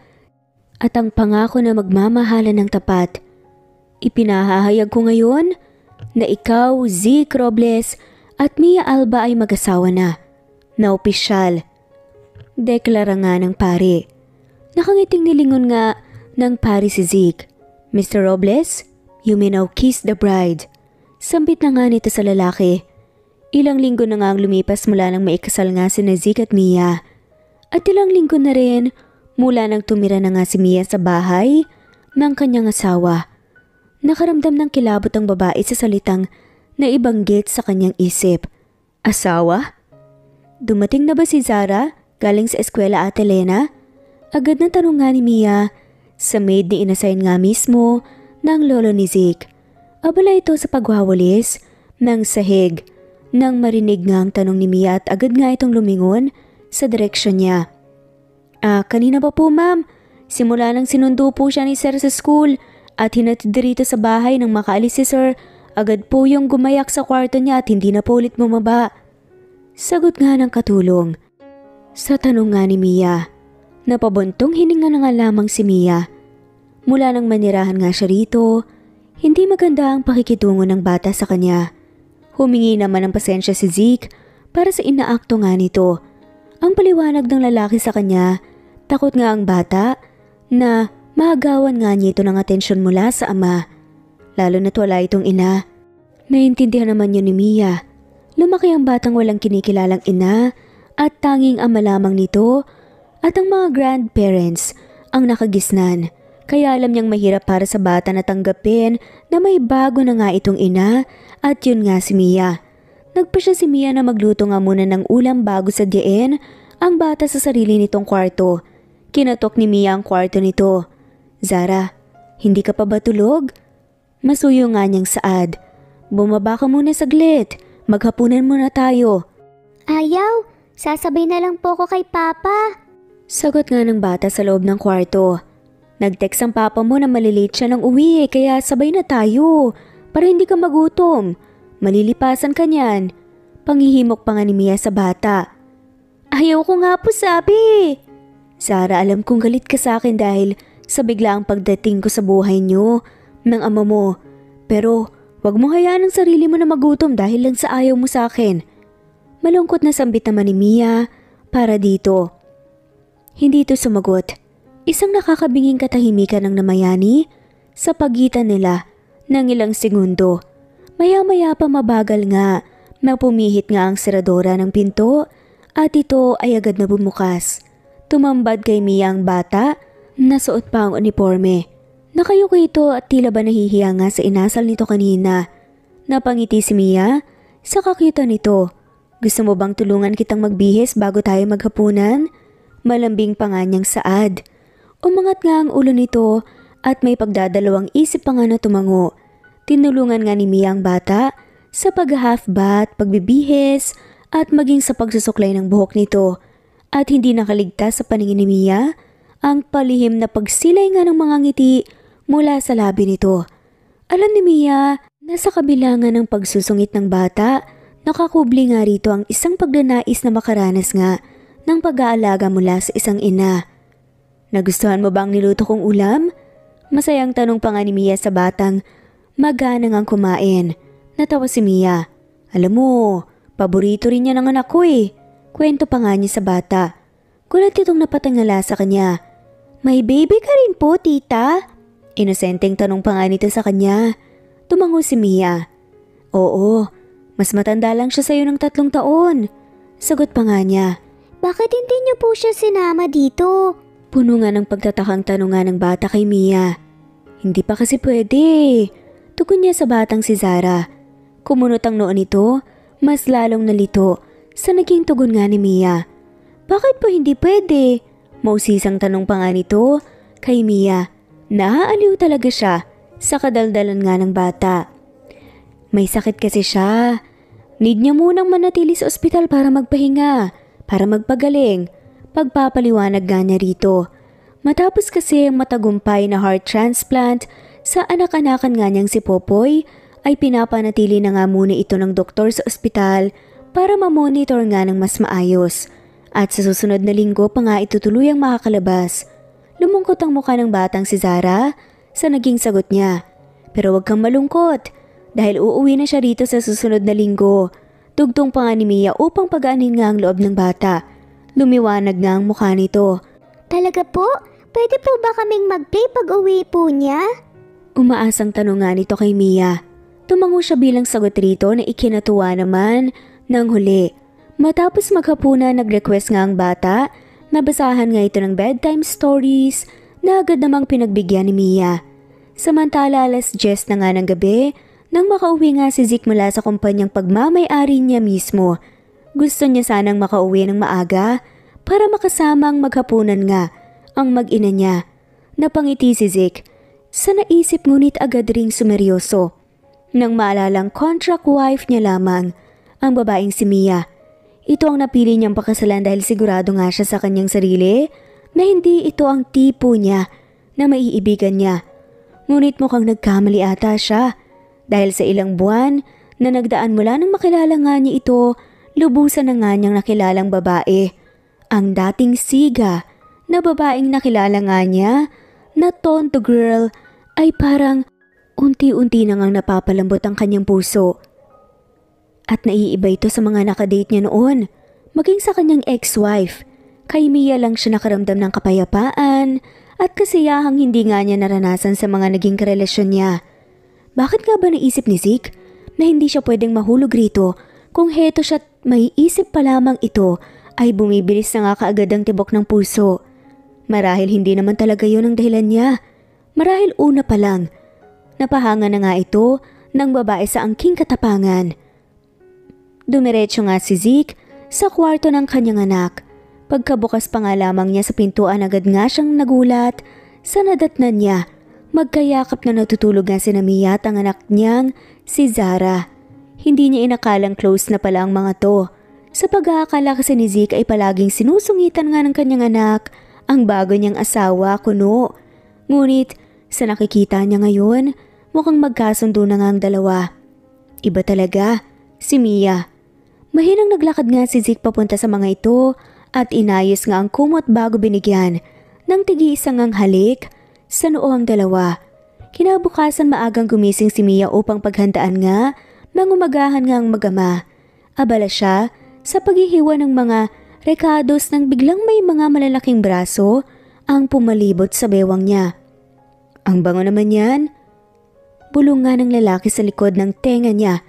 at ang pangako na magmamahalan ng tapat, ipinahahayag ko ngayon na ikaw, Zeke Robles at Mia Alba ay mag-asawa na opisyal. Deklara nga ng pare. Nakangiting nilingon nga ng pare si Zeke. Mr. Robles, you may now kiss the bride. Sambit na nga nito sa lalaki. Ilang linggo na nga ang lumipas mula nang maikasal nga si Zeke at Mia. At ilang linggo na rin mula nang tumira na nga si Mia sa bahay ng kanyang asawa. Nakaramdam ng kilabot ang babae sa salitang naibanggit sa kanyang isip. Asawa? Dumating na ba si Zara galing sa eskwela Ate Lena? Agad na tanong nga ni Mia sa maid ni inassign nga mismo ng lolo ni Zeke. Abala ito sa pagwawalis ng sahig nang marinig nga ang tanong ni Mia at agad nga itong lumingon sa direksyon niya. Kanina pa po ma'am. Simula nang sinundo po siya ni Sir sa school at hinatid dito sa bahay nang makaalis si Sir, agad po yung gumayak sa kwarto niya at hindi na po ulit bumaba. Sagot nga ng katulong. Sa tanong nga ni Mia, napabuntong hininga na nga lamang si Mia. Mula nang manirahan nga siya rito, hindi maganda ang pakikitungo ng bata sa kanya. Humingi naman ng pasensya si Zeke para sa inaakto nga nito. Ang paliwanag ng lalaki sa kanya, takot nga ang bata na Maagawan nga niya ito ng atensyon mula sa ama, lalo na't wala itong ina. Naintindihan naman yun ni Mia. Lumaki ang batang walang kinikilalang ina at tanging ama lamang nito at ang mga grandparents ang nakagisnan. Kaya alam niyang mahirap para sa bata na tanggapin na may bago na nga itong ina at yun nga si Mia. Nagpasya si Mia na magluto nga muna ng ulam bago sadyain ang bata sa sarili nitong kwarto. Kinatok ni Mia ang kwarto nito. Zara, hindi ka pa ba tulog? Masuyo nga niyang saad. Bumaba ka muna saglit. Maghapunan muna tayo. Ayaw, sasabay na lang po ko kay Papa. Sagot nga ng bata sa loob ng kwarto. Nag-text ang papa mo na malilate siya ng uwi kaya sabay na tayo para hindi ka magutom. Malilipasan ka niyan. Panghihimok pa nga ni Mia sa bata. Ayaw ko nga po sabi. Zara, alam kong galit ka sa akin dahil sa biglaang pagdating ko sa buhay niyo ng ama mo. Pero wag mo hayaan ang sarili mo na magutom dahil lang sa ayaw mo sa akin. Malungkot na sambit naman ni Mia para dito. Hindi ito sumagot. Isang nakakabinging katahimikan ng namayani sa pagitan nila ng ilang segundo. Maya-maya pa mabagal nga na pumihit nga ang seradora ng pinto at ito ay agad na bumukas. Tumambad kay Mia ang bata na suot pa ang uniforme. Nakayuko ito at tila ba nahihiya nga sa inasal nito kanina. Napangiti si Mia sa kakyutan nito. Gusto mo bang tulungan kitang magbihis bago tayo maghapunan? Malambing pa nga niyang saad. Umangat nga ang ulo nito at may pagdadalawang isip pa nga na tumango. Tinulungan nga ni Mia ang bata sa pag-half bath, pagbibihis at maging sa pagsusuklay ng buhok nito. At hindi nakaligtas sa paningin ni Mia ang palihim na pagsilay nga ng mga ngiti mula sa labi nito. Alam ni Mia na sa kabilangan ng pagsusungit ng bata, nakakubli nga rito ang isang pagnanais na makaranas nga ng pag-aalaga mula sa isang ina. Nagustuhan mo ba ang niluto kong ulam? Masayang tanong pa nga ni Mia sa batang magana ngang kumain. Natawa si Mia. Alam mo, paborito rin niya ng anak ko eh. Kwento pa nga niya sa bata. Kulat itong napatangala sa kanya. May baby ka rin po, tita? Inosenteng tanong pa nga nito sa kanya. Tumango si Mia. Oo, mas matanda lang siya sa'yo ng 3 taon. Sagot pa nga niya. Bakit hindi niyo po siya sinama dito? Puno nga ng pagtatakang tanong nga ng bata kay Mia. Hindi pa kasi pwede. Tugon niya sa batang si Zara. Kumunot ang noon nito, mas lalong nalito sa naging tugon nga ni Mia. Bakit po hindi pwede? Mausisang tanong pa nga nito kay Mia. Naaaliw talaga siya sa kadaldalan nga ng bata. May sakit kasi siya. Need niya munang manatili sa ospital para magpahinga, para magpagaling. Pagpapaliwanag nga niya rito. Matapos kasi ang matagumpay na heart transplant sa anak-anakan nga niyang si Popoy, ay pinapanatili na nga muna ito ng doktor sa ospital para mamonitor nga ng mas maayos. At sa susunod na linggo pa nga ito tuluyang makakalabas. Lumungkot ang mukha ng batang si Zara sa naging sagot niya. Pero wag kang malungkot dahil uuwi na siya rito sa susunod na linggo. Tugtong pa nga ni Mia upang pagaanin nga ang loob ng bata. Lumiwanag nga ang mukha nito. Talaga po? Pwede po ba kaming mag-play pag-uwi po niya? Umaasang tanong nga nito kay Mia. Tumango siya bilang sagot rito na ikinatuwa naman ng huli. Matapos maghapunan, nag-request nga ang bata na basahan nga ito ng bedtime stories na agad namang pinagbigyan ni Mia. Samantala 10:00 na nga ng gabi nang makauwi nga si Zeke mula sa kumpanyang pagmamay-ari niya mismo. Gusto niya sanang makauwi ng maaga para makasamang maghapunan nga ang mag-ina niya. Napangiti si Zeke sa naisip ngunit agad ring sumeryoso. Nang maalalang contract wife niya lamang ang babaeng si Mia. Ito ang napili niyang pakasalan dahil sigurado nga siya sa kanyang sarili na hindi ito ang tipo niya na maiibigan niya. Ngunit mukhang nagkamali ata siya dahil sa ilang buwan na nagdaan mula nang makilala nga niya ito, lubusan na nga niyang nakilalang babae. Ang dating siga na babaeng nakilala nga niya na Tonto Girl ay parang unti-unti na ngang napapalambot ang kanyang puso. At naiiba ito sa mga nakadate niya noon, maging sa kanyang ex-wife. Kay Mia lang siya nakaramdam ng kapayapaan at kasiyahang hindi nga niya naranasan sa mga naging karelasyon niya. Bakit nga ba naisip ni Zeke na hindi siya pwedeng mahulog rito kung heto siya't may isip pa lamang ito ay bumibilis na nga kaagad ang tibok ng puso? Marahil hindi naman talaga yun ang dahilan niya. Marahil una pa lang, napahanga na nga ito ng babae sa angking katapangan. Dumiretso nga si Zeke sa kwarto ng kanyang anak. Pagkabukas pa nga lamang niya sa pintuan, agad nga siyang nagulat sa nadatnan niya. Magkayakap na natutulog nga si Mia at ang anak niyang si Zara. Hindi niya inakalang close na pala ang mga to. Sa pag-aakala kasi ni Zeke ay palaging sinusungitan nga ng kanyang anak ang bago niyang asawa, Kuno. Ngunit sa nakikita niya ngayon, mukhang magkasundo na nga ang dalawa. Iba talaga, si Mia. Mahinang naglakad nga si Zeke papunta sa mga ito at inayos nga ang kumot bago binigyan ng tigi-isang ang halik sa noo ang dalawa. Kinabukasan maagang gumising si Mia upang paghandaan nga nang umagahan nga ang mag-ama. Abala siya sa paghihiwa ng mga rekados nang biglang may mga malalaking braso ang pumalibot sa bewang niya. Ang bango naman yan. Bulong nga ng lalaki sa likod ng tenga niya.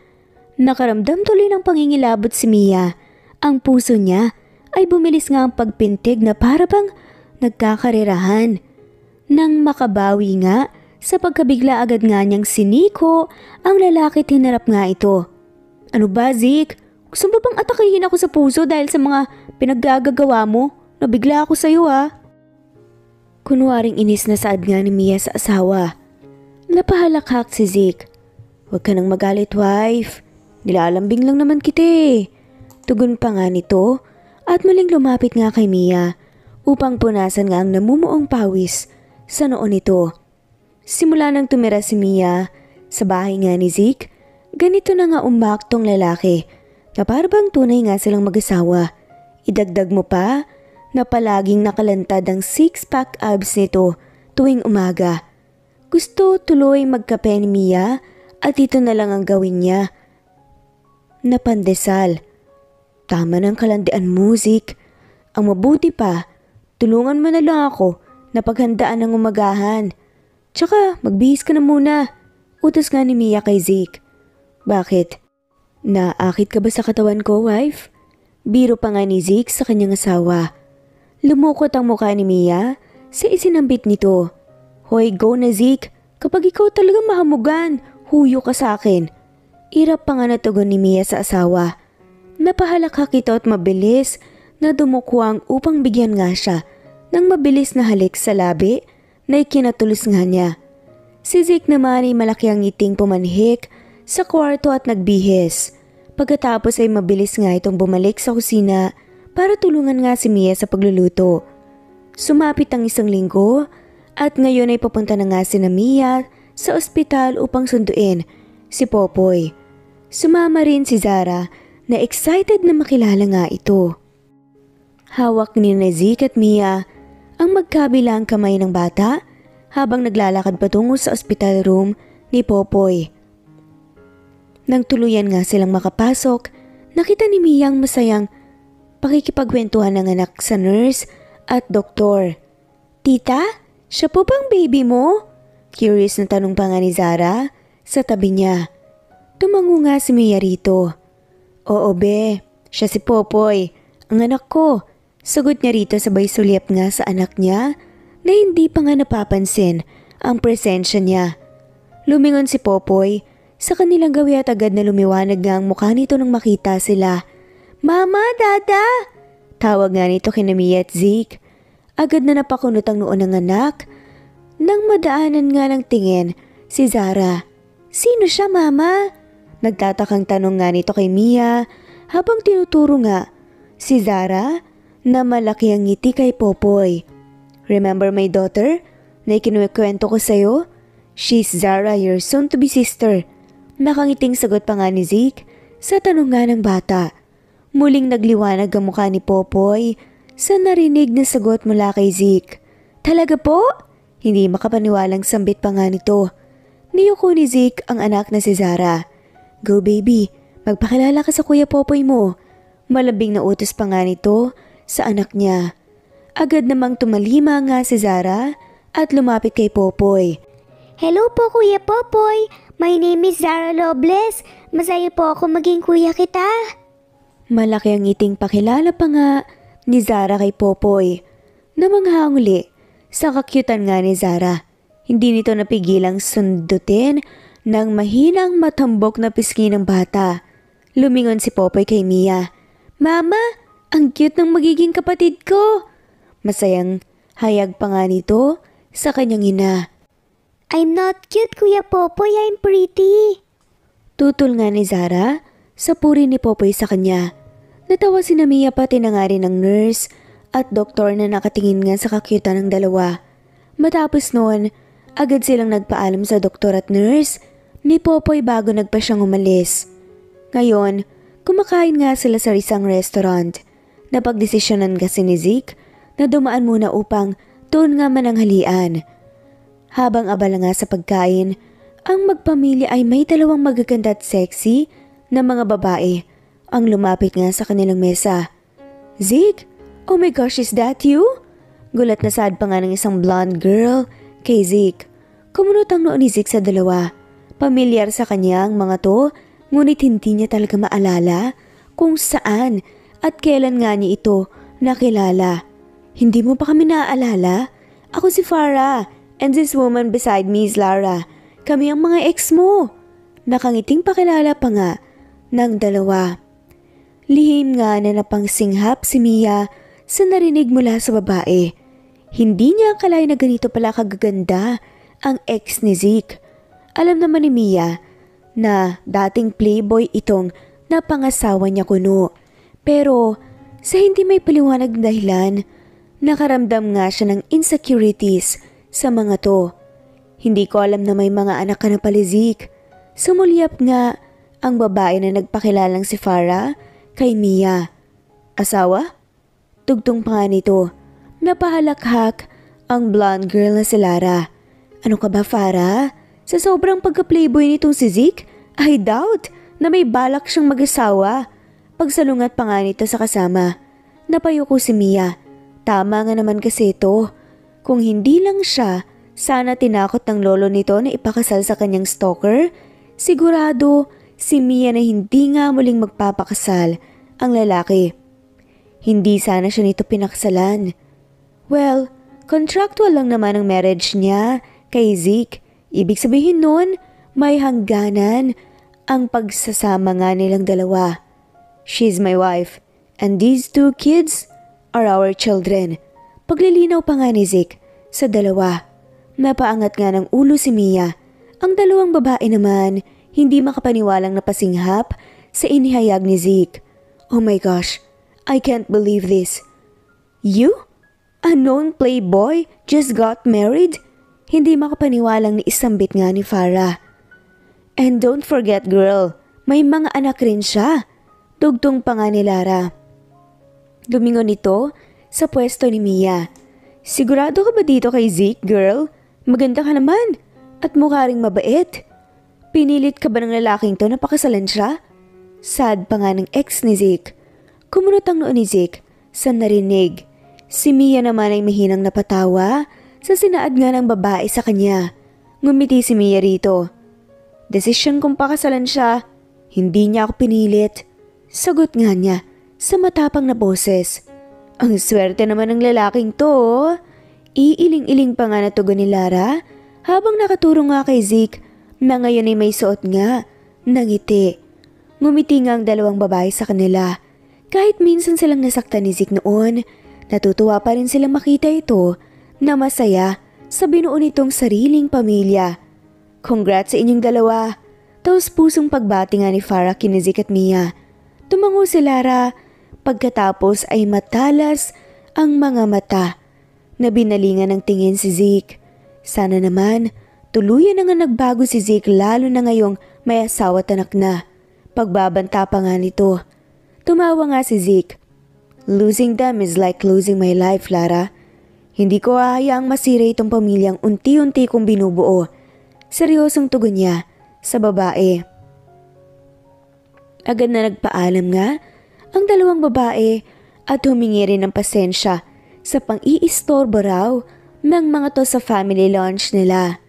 Nakaramdam tuloy ng pangingilabot si Mia. Ang puso niya ay bumilis nga ang pagpintig na para bang nagkakarerahan. Nang makabawi nga, sa pagkabigla agad nga niyang siniko ang lalaki at hinarap nga ito. Ano ba, Zeke? Gusto mo bang atakihin ako sa puso dahil sa mga pinaggagawa mo? Nabigla ako sa'yo ha. Kunwaring inis na saad nga ni Mia sa asawa. Napahalakhak si Zeke. Huwag ka nang magalit, wife. Nilalambing lang naman kita eh. Tugon pa nga nito at muling lumapit nga kay Mia upang punasan nga ang namumuong pawis sa noo nito. Simula nang tumira si Mia sa bahay nga ni Zeke, ganito na nga umaktong lalaki na parang tunay nga silang mag-asawa. Idagdag mo pa na palaging nakalantad ang six-pack abs nito tuwing umaga. Gusto tuloy magkape ni Mia at ito na lang ang gawin niya na pandesal. Tama ng kalandian mo, Zeke. Ang mabuti pa, tulungan mo na lang ako na paghandaan ng umagahan. Tsaka magbihis ka na muna. Utos nga ni Mia kay Zeke. Bakit? Naakit ka ba sa katawan ko, wife? Biro pa nga ni Zeke sa kanyang asawa. Lumukot ang mukha ni Mia sa isinambit nito. Hoy, go na Zeke. Kapag ikaw talaga mahamugan, huyo ka sa akin. Irap pa nga natugon ni Mia sa asawa. Napahalakhak ito at mabilis na dumukwang upang bigyan nga siya ng mabilis na halik sa labi na ikinatulos nga niya. Si Zeke naman ay malaki ang ngiting pumanhik sa kwarto at nagbihis. Pagkatapos ay mabilis nga itong bumalik sa kusina para tulungan nga si Mia sa pagluluto. Sumapit ang isang linggo at ngayon ay papunta na nga si Mia sa ospital upang sunduin si Popoy. Sumama rin si Zara na excited na makilala nga ito. Hawak ni Zeke at Mia ang magkabilang kamay ng bata habang naglalakad patungo sa ospital room ni Popoy. Nang tuluyan nga silang makapasok, nakita ni Mia ang masayang pakikipagkwentuhan ng anak sa nurse at doktor. Tita, siya po bang baby mo? Curious na tanong pa nga ni Zara sa tabi niya. Tumango nga si Mia rito. Oo be, siya si Popoy, ang anak ko. Sagot niya rito sabay sulyap nga sa anak niya na hindi pa nga napapansin ang presensya niya. Lumingon si Popoy sa kanilang gawi at agad na lumiwanag nga ang mukha nito nang makita sila. Mama, Dada! Tawag nga nito kina Mia at Zeke. Agad na napakunot ang noo ng anak nang madaanan nga ng tingin si Zara. Sino siya, Mama? Nagtatakang tanong nga nito kay Mia habang tinuturo nga si Zara na malaki ang ngiti kay Popoy. Remember my daughter na ikinukwento ko sa'yo? She's Zara, your soon-to-be sister. Nakangiting sagot pa nga ni Zeke sa tanong nga ng bata. Muling nagliwanag ang mukha ni Popoy sa narinig na sagot mula kay Zeke. Talaga po? Hindi makapaniwalang sambit pa nga nito. Niyuko ni Zeke ang anak na si Zara. Go baby, magpakilala ka sa kuya Popoy mo. Malambing na utos pa nga nito sa anak niya. Agad namang tumalima nga si Zara at lumapit kay Popoy. Hello po Kuya Popoy, my name is Zara Robles. Masaya po ako maging kuya kita. Malaki ang ngiting pakilala pa nga ni Zara kay Popoy. Namanghang uli sa kakyutan nga ni Zara. Hindi nito napigilang sundutin ng mahinang matambok na pisngi ng bata. Lumingon si Popoy kay Mia. Mama, ang cute ng magiging kapatid ko. Masayang hayag pa nga nito sa kanyang ina. I'm not cute Kuya Popoy, I'm pretty. Tutol nga ni Zara sa puri ni Popoy sa kanya. Natawa si Mia pati na nga rin ng nurse at doktor na nakatingin nga sa kakyutan ng dalawa. Matapos noon, agad silang nagpaalam sa doktor at nurse ni Popoy bago nagpa siyang umalis. Ngayon, kumakain nga sila sa isang restaurant. Napagdesisyonan kasi ni Zeke na dumaan muna upang doon nga mananghalian. Habang abala nga sa pagkain, ang magpamilya ay may dalawang magaganda at sexy na mga babae ang lumapit nga sa kanilang mesa. Zeke? Oh my gosh, is that you? Gulat na sad pa nga ng isang blonde girl kay Zeke. Kumunot ang noo ni Zeke sa dalawa. Pamilyar sa kanya ang mga to, ngunit hindi niya talaga maalala kung saan at kailan nga niya ito nakilala. Hindi mo pa kami naaalala? Ako si Farah. And this woman beside me is Lara. Kami ang mga ex mo. Nakangiting pakilala pa nga ng dalawa. Lihim nga na napangsinghap si Mia sa narinig mula sa babae. Hindi niya akalain na ganito pala kagaganda ang ex ni Zeke. Alam naman ni Mia na dating playboy itong napangasawa niya kuno. Pero sa hindi may paliwanag na dahilan, nakaramdam nga siya ng insecurities sa mga to. Hindi ko alam na may mga anak ka na pala, Zeke. Sumulyap nga ang babae na nagpakilalang si Farah kay Mia. Asawa? Tugtong pa nga nito. Napahalakhak ang blonde girl na si Lara. Ano ka ba, Farah? Sa sobrang pagka-playboy nitong si Zeke, I doubt na may balak siyang mag-asawa. Pagsalungat pa nga nito sa kasama. Napayuko si Mia. Tama nga naman kasi ito. Kung hindi lang siya, sana tinakot ng lolo nito na ipakasal sa kanyang stalker, sigurado si Mia na hindi nga muling magpapakasal ang lalaki. Hindi sana siya nito pinakasalan. Well, contractual lang naman ang marriage niya kay Zeke. Ibig sabihin nun, may hangganan ang pagsasama nga nilang dalawa. She's my wife, and these two kids are our children. Paglilinaw pa nga ni Zeke sa dalawa. Napaangat nga ng ulo si Mia. Ang dalawang babae naman hindi makapaniwalang napasinghap sa inihayag ni Zeke. Oh my gosh, I can't believe this. You? A known playboy just got married? Hindi makapaniwalang ni isambit nga ni Farah. And don't forget girl, may mga anak rin siya. Dugtong pa nga ni Lara. Lumingon ito sa pwesto ni Mia. Sigurado ka ba dito kay Zeke, girl? Maganda ka naman at mukha ring mabait. Pinilit ka ba ng lalaking to na pakasalan siya? Sad pa nga ng ex ni Zeke. Kumunot ang noo ni Zeke sa narinig. Si Mia naman ay mahinang napatawa sa sinaad nga ng babae sa kanya. Ngumiti si Mia rito. Desisyon kong pakasalan siya. Hindi niya ako pinilit. Sagot nga niya sa matapang na boses. Ang swerte naman ng lalaking to. Iiling-iling pa nga na tugon ni Lara habang nakaturo nga kay Zeke na ngayon ay may suot nga ng ngiti. Ngumiti nga ang dalawang babae sa kanila. Kahit minsan silang nasaktan ni Zeke noon, natutuwa pa rin silang makita ito na masaya sa binuo nitong sariling pamilya. Congrats sa inyong dalawa. Taos pusong pagbati nga ni Farah kina Zeke at Mia. Tumango si Lara. Pagkatapos ay matalas ang mga mata na binalingan ng tingin si Zeke. Sana naman tuluyan na nga nagbago si Zeke lalo na ngayong may asawa at anak na. Pagbabanta pa nga nito. Tumawa nga si Zeke. Losing them is like losing my life, Lara. Hindi ko hahayaang masira itong pamilyang unti-unti kong binubuo. Seryosong tugon niya sa babae. Agad na nagpaalam nga ang dalawang babae at humingi rin ng pasensya sa pang-iistorbo raw ng mga to sa family lunch nila.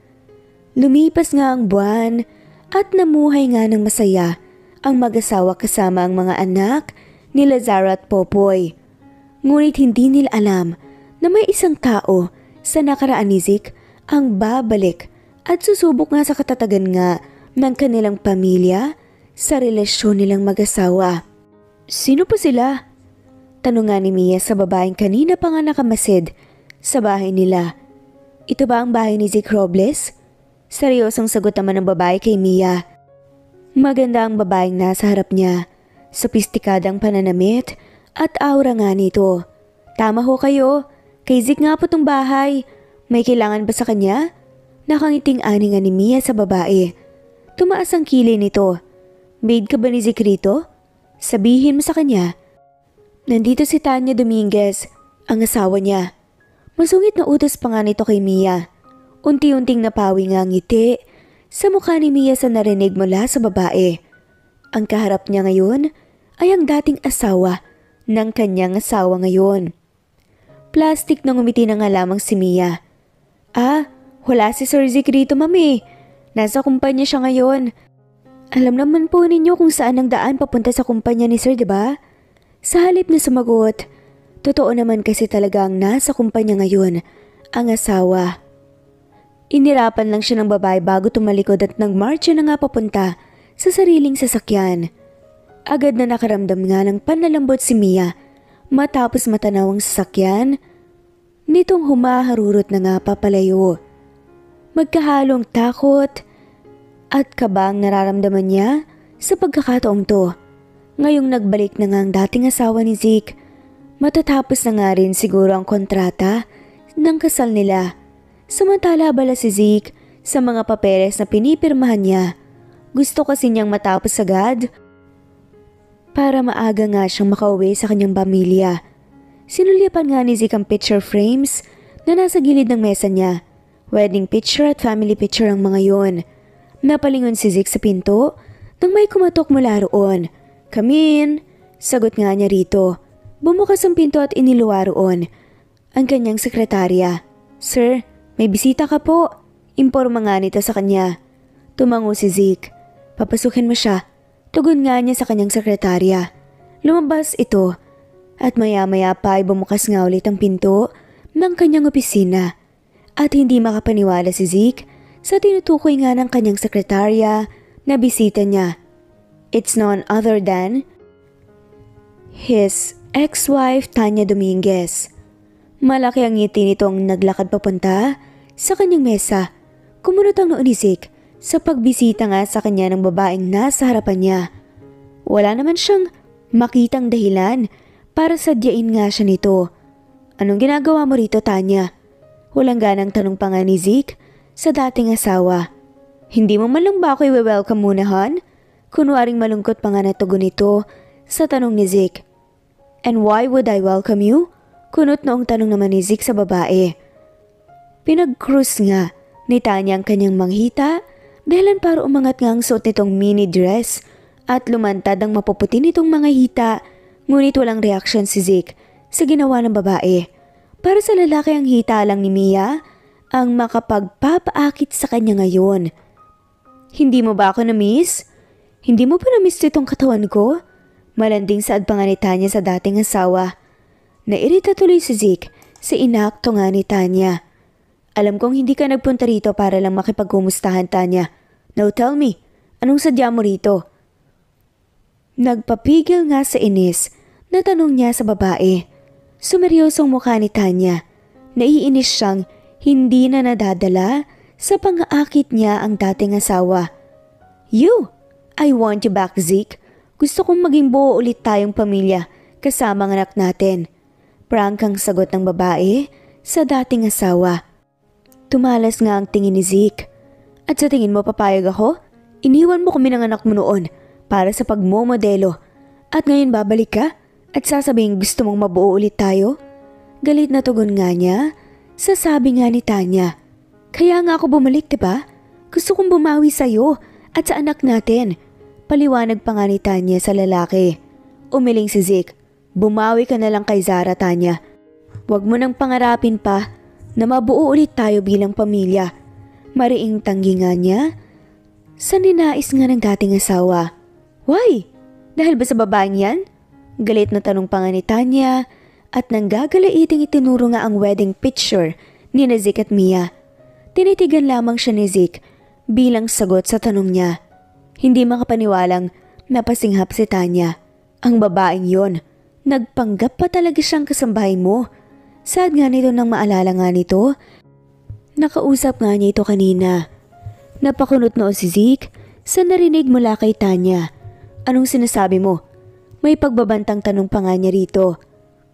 Lumipas nga ang buwan at namuhay nga ng masaya ang mag-asawa kasama ang mga anak nila Zara at Popoy. Ngunit hindi nila alam na may isang tao sa nakaraan ni Zeke ang babalik at susubok nga sa katatagan nga ng kanilang pamilya sa relasyon nilang mag-asawa. Sino po sila? Tanong nga ni Mia sa babaeng kanina pa nga nakamasid sa bahay nila. Ito ba ang bahay ni Zeke Robles? Seryosong sagot naman ng babae kay Mia. Maganda ang babaeng nasa harap niya. Sopistikadang pananamit at aura nga nito. Tama ho kayo. Kay Zeke nga po tong bahay. May kailangan ba sa kanya? Nakangiting-ani nga ni Mia sa babae. Tumaas ang kilay nito. Maid ka ba ni Zeke rito? Sabihin mo sa kanya. Nandito si Tanya Dominguez, ang asawa niya. Masungit na utos pa nga nito kay Mia. Unti-unting napawi nga ngiti sa mukha ni Mia sa narinig mula sa babae. Ang kaharap niya ngayon ay ang dating asawa ng kanyang asawa ngayon. Plastic na ngumiti na nga lamang si Mia. Wala si Sir Zeke rito, mami. Nasa kumpanya siya ngayon. Alam naman po ninyo kung saan ang daan papunta sa kumpanya ni Sir, diba? Sa halip na sumagot, totoo naman kasi talaga ang nasa kumpanya ngayon, ang asawa. Inirapan lang siya ng babae bago tumalikod at nagmarcha na nga papunta sa sariling sasakyan. Agad na nakaramdam nga ng panlalambot si Mia matapos matanaw ang sasakyan nitong humaharurot na nga papalayo. Magkahalong takot at kabang nararamdaman niya sa pagkakataong to. Ngayong nagbalik na nga ang dating asawa ni Zeke, matatapos na nga rin siguro ang kontrata ng kasal nila. Samantala bala si Zeke sa mga papeles na pinipirmahan niya. Gusto kasi niyang matapos agad para maaga nga siyang makauwi sa kanyang pamilya. Sinulyapan nga ni Zeke ang picture frames na nasa gilid ng mesa niya. Wedding picture at family picture ang mga yon. Napalingon si Zeke sa pinto nang may kumatok mula roon. Come in, sagot nga niya rito. Bumukas ang pinto at iniluwa roon ang kanyang sekretarya. Sir, may bisita ka po. Imporma nga nito sa kanya. Tumango si Zeke. Papasukin mo siya. Tugon nga niya sa kanyang sekretarya. Lumabas ito at maya-maya pa ay bumukas nga ulit ang pinto ng kanyang opisina. At hindi makapaniwala si Zeke sa tinutukoy nga ng kanyang sekretarya na bisita niya. It's none other than his ex-wife Tanya Dominguez. Malaki ang ngiti nitong naglakad papunta sa kanyang mesa. Kumunot ang noo ni Zeke sa pagbisita nga sa kanya ng babaeng nasa harapan niya. Wala naman siyang makitang dahilan para sadyain nga siya nito. Anong ginagawa mo rito, Tanya? Walang ganang tanong pa nga ni Zeke sa dating asawa. Hindi mo man lang ba ako i-welcome muna, hon? Kunwaring malungkot pa nga na tugon nito sa tanong ni Zeke. And why would I welcome you? Kunot noong tanong naman ni Zeke sa babae. Pinag-cruise nga ni Tanya ang kanyang manghita dahilan para umangat nga ang suot nitong mini dress at lumantad ang mapuputi nitong mga hita, ngunit walang reaksyon si Zeke sa ginawa ng babae. Para sa lalaki ang hita lang ni Mia ang makapagpapaakit sa kanya ngayon. Hindi mo ba ako na-miss? Hindi mo pa na-miss itong katawan ko? Malanding saad pa nga ni Tanya sa dating asawa. Nairita tuloy si Zeke sa inakto nga ni Tanya. Alam kong hindi ka nagpunta rito para lang makipagkumustahan, Tanya. Now tell me, anong sadya mo rito? Nagpapigil nga sa inis na tanong niya sa babae. Sumeryosong mukha ni Tanya. Naiinis siyang hindi na nadadala sa pang-aakit niya ang dating asawa. You! I want you back, Zeke. Gusto kong maging buo ulit tayong pamilya kasama ang anak natin. Prangkang sagot ng babae sa dating asawa. Tumalas nga ang tingin ni Zeke. At sa tingin mo papayag ako? Iniwan mo kami ng anak mo noon para sa pagmomodelo. At ngayon babalik ka at sasabihin gusto mong mabuo ulit tayo? Galit na tugon nga niya sa sabi nga ni Tanya. Kaya nga ako bumalik, diba? Gusto kong bumawi sa'yo at sa anak natin. Paliwanag pa nga ni Tanya sa lalaki. Umiling si Zeke. Bumawi ka na lang kay Zara, Tanya. Huwag mo nang pangarapin pa na mabuo ulit tayo bilang pamilya. Mariing tanggi nga niya sa ninais nga ng dating asawa. Why? Dahil ba sa babaeng yan? Galit na tanong pa nga ni Tanya at nanggagaliiting itinuro nga ang wedding picture ni Zeke at Mia. Tinitigan lamang siya ni Zeke bilang sagot sa tanong niya. Hindi makapaniwalang napasinghap si Tanya. Ang babaeng yon, nagpanggap pa talaga siyang kasambahay mo. Sad nga nito nang maalala nga nito. Nakausap nga niya ito kanina. Napakunot noo si Zeke sa narinig mula kay Tanya. Anong sinasabi mo? May pagbabantang tanong pa nga niya rito.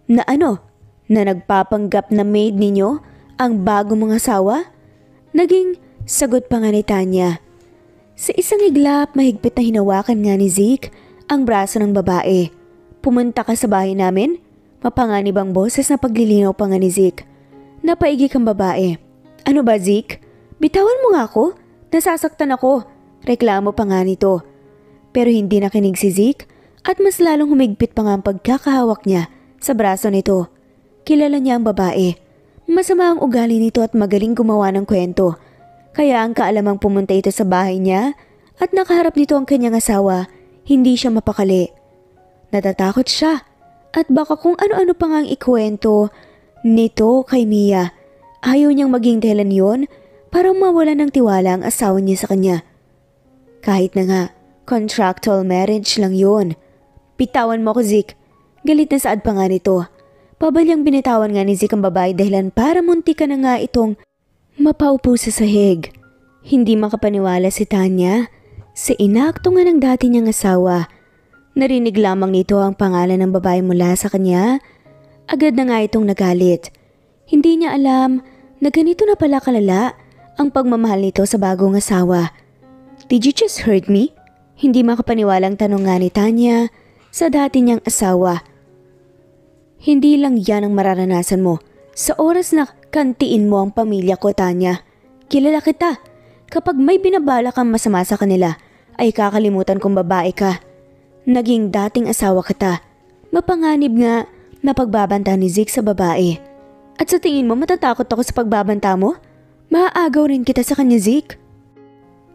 Na ano? Na nagpapanggap na maid ninyo ang bago mong asawa? Naging sagot pa nga ni Tanya. Sa isang iglap, mahigpit na hinawakan nga ni Zeke ang braso ng babae. Pumunta ka sa bahay namin? Mapanganib ang boses na paglilinaw pa nga ni Zeke. Napaigik ang babae. Ano ba, Zeke? Bitawan mo nga ako. Nasasaktan ako. Reklamo pa nga nito. Pero hindi nakinig si Zeke at mas lalong humigpit pa nga ang pagkakahawak niya sa braso nito. Kilala niya ang babae. Masama ang ugali nito at magaling gumawa ng kwento. Kaya ang kaalamang pumunta ito sa bahay niya at nakaharap nito ang kanyang asawa, hindi siya mapakali. Natatakot siya at baka kung ano-ano pa ngang ikwento nito kay Mia. Ayaw niyang maging dahilan yon para mawala ng tiwala ang asawa niya sa kanya. Kahit na nga, contractual marriage lang yon. Bitawan mo ko, Zeke. Galit na saad pa nga nito. Pabalyang binitawan nga ni Zeke ang babae dahilan para munti ka na nga itong mapaupo sa sahig. Hindi makapaniwala si Tanya sa inakto nga ng dati niyang asawa. Narinig lamang nito ang pangalan ng babae mula sa kanya. Agad na nga itong nagalit. Hindi niya alam na ganito na pala kalala ang pagmamahal nito sa bagong asawa. Did you just hurt me? Hindi makapaniwalang tanong nga ni Tanya sa dati niyang asawa. Hindi lang yan ang mararanasan mo. Sa oras na kantiin mo ang pamilya ko, Tanya. Kilala kita. Kapag may binabala kang masama sa kanila, ay kakalimutan kong babae ka. Naging dating asawa kita. Mapanganib nga na pagbabanta ni Zeke sa babae. At sa tingin mo matatakot ako sa pagbabanta mo? Maaagaw rin kita sa kanya, Zeke.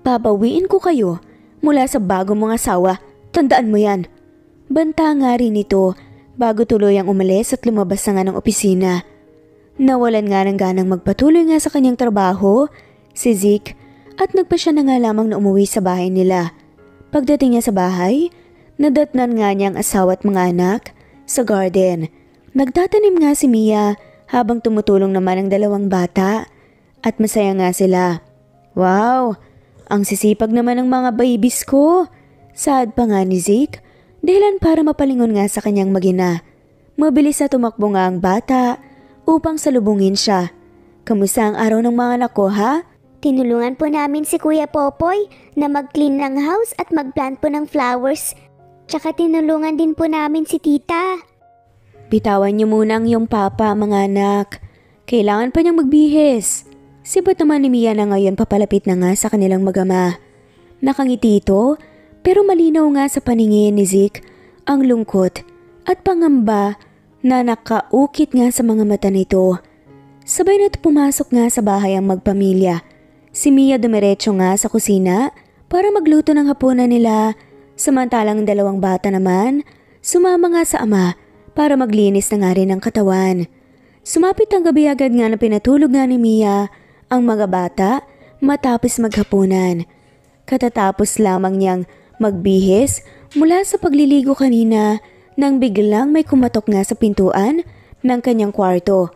Pabawiin ko kayo mula sa bago mong asawa. Tandaan mo yan. Banta nga rin ito bago tuluyang umalis at lumabas na nga ng opisina. Nawalan nga ng ganang magpatuloy nga sa kanyang trabaho, si Zeke, at nagpa siya na nga lamang na umuwi sa bahay nila. Pagdating niya sa bahay, nadatnan nga niya ang asawa at mga anak sa garden. Nagtatanim nga si Mia habang tumutulong naman ang dalawang bata at masaya nga sila. Wow, ang sisipag naman ng mga babies ko. Saad pa nga ni Zeke, dahilan para mapalingon nga sa kanyang mag-ina. Mabilis na tumakbo nga ang bata upang salubungin siya. Kamusta ang araw ng mga anak ko, ha? Tinulungan po namin si Kuya Popoy na mag-clean ng house at mag-plant po ng flowers. Tsaka tinulungan din po namin si Tita. Bitawan niyo muna ang iyong papa, mga anak. Kailangan pa niyang magbihis. Sibot naman ni Mia na ngayon papalapit na nga sa kanilang mag-ama. Nakangiti ito, pero malinaw nga sa paningin ni Zeke ang lungkot at pangamba na nakaukit nga sa mga mata nito. Sabay na't pumasok nga sa bahay ang magpamilya. Si Mia dumiretso nga sa kusina para magluto ng hapunan nila, samantalang dalawang bata naman sumama nga sa ama para maglinis na nga rin ng katawan. Sumapit ang gabi agad nga na pinatulog nga ni Mia ang mga bata matapos maghapunan. Katatapos lamang niyang magbihis mula sa pagliligo kanina nang biglang may kumatok nga sa pintuan ng kanyang kwarto.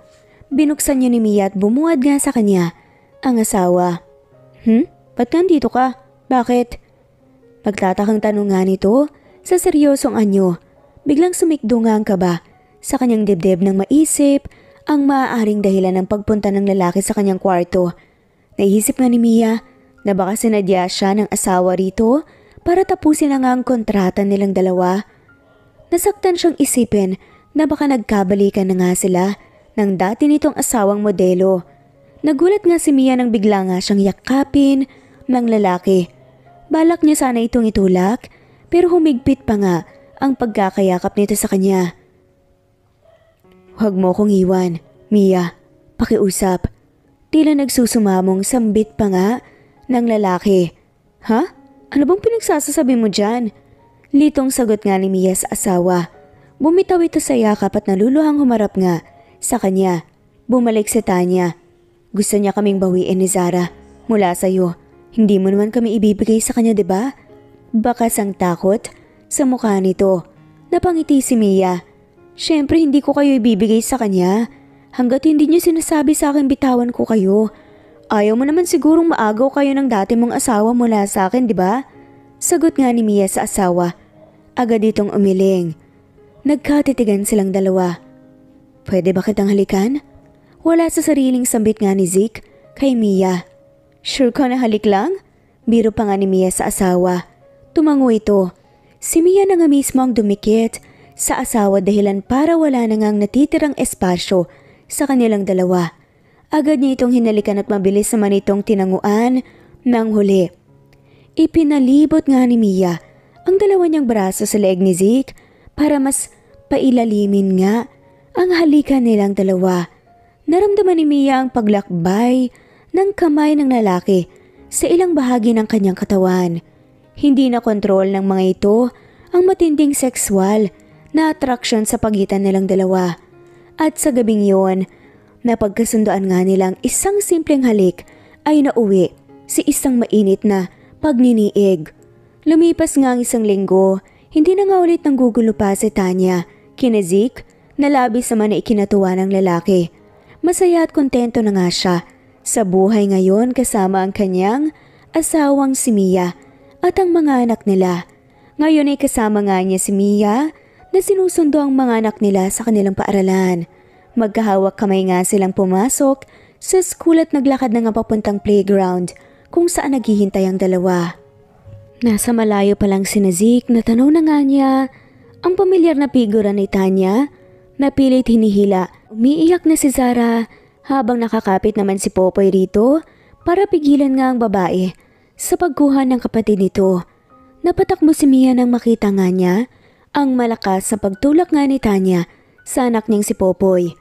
Binuksan niya ni Mia at bumuad nga sa kanya ang asawa. Ba't nandito ka? Bakit? Nagtatakang tanong nga nito sa seryosong anyo. Biglang sumikdo nga ang kaba sa kanyang dibdib nang maisip ang maaaring dahilan ng pagpunta ng lalaki sa kanyang kwarto. Naisip nga ni Mia na baka sinadya siya ng asawa rito para tapusin na nga ang kontrata nilang dalawa. Nasaktan siyang isipin na baka nagkabalikan na nga sila ng dati nitong asawang modelo. Nagulat nga si Mia nang bigla nga siyang yakapin ng lalaki. Balak niya sana itong itulak pero humigpit pa nga ang pagkakayakap nito sa kanya. Huwag mo kong iwan, Mia. Pakiusap. Tila nagsusumamong sambit pa nga ng lalaki. Ha? Ano bang pinagsasasabi mo dyan? Litong sagot nga ni Mia sa asawa. Bumitaw ito sa yakap at naluluhang humarap nga sa kanya. Bumalik si Tanya. Gusto niya kaming bawiin ni Zara mula sa'yo. Hindi mo naman kami ibibigay sa kanya, diba? Bakas ang takot sa mukha nito. Napangiti si Mia. Siyempre hindi ko kayo ibibigay sa kanya. Hanggat hindi niyo sinasabi sa akin bitawan ko kayo. Ayaw mo naman sigurong maagaw kayo ng dati mong asawa mula sa akin, diba? Sagot nga ni Mia sa asawa. Agad itong umiling. Nagkatitigan silang dalawa. Pwede ba kitang halikan? Wala sa sariling sambit nga ni Zeke kay Mia. Sure ka na halik lang? Biro pa nga ni Mia sa asawa. Tumango ito. Si Mia na nga mismo ang dumikit sa asawa dahilan para wala na ngang natitirang espasyo sa kanilang dalawa. Agad niya itong hinalikan at mabilis naman itong tinanguan ng huli. Ipinalibot nga ni Mia ang dalawa niyang braso sa leeg ni Zeke para mas pailalimin nga ang halikan nilang dalawa. Naramdaman ni Mia ang paglakbay ng kamay ng lalaki sa ilang bahagi ng kanyang katawan. Hindi na kontrol ng mga ito ang matinding sexual na attraction sa pagitan nilang dalawa. At sa gabing yon, napagkasundoan nga nilang isang simpleng halik ay nauwi si isang mainit na pagniniig. Lumipas nga ang isang linggo, hindi na nga ulit nanggugulo pa si Tanya kina Zeke na labis naman na ikinatuwa ng lalaki. Masaya at kontento na nga siya sa buhay ngayon kasama ang kanyang asawang si Mia at ang mga anak nila. Ngayon ay kasama nga niya si Mia na sinusundo ang mga anak nila sa kanilang paaralan. Magkahawak kamay nga silang pumasok sa school at naglakad na nga papuntang playground kung saan naghihintay ang dalawa. Nasa malayo pa lang si Zeke na tanaw na nga niya ang pamilyar na figura ni Tanya na pilit hinihila. Umiiyak na si Zara habang nakakapit naman si Popoy rito para pigilan nga ang babae sa pagkuha ng kapatid nito. Napatakbo si Mia nang makita nga niya ang malakas na pagtulak nga ni Tanya sa anak niyang si Popoy.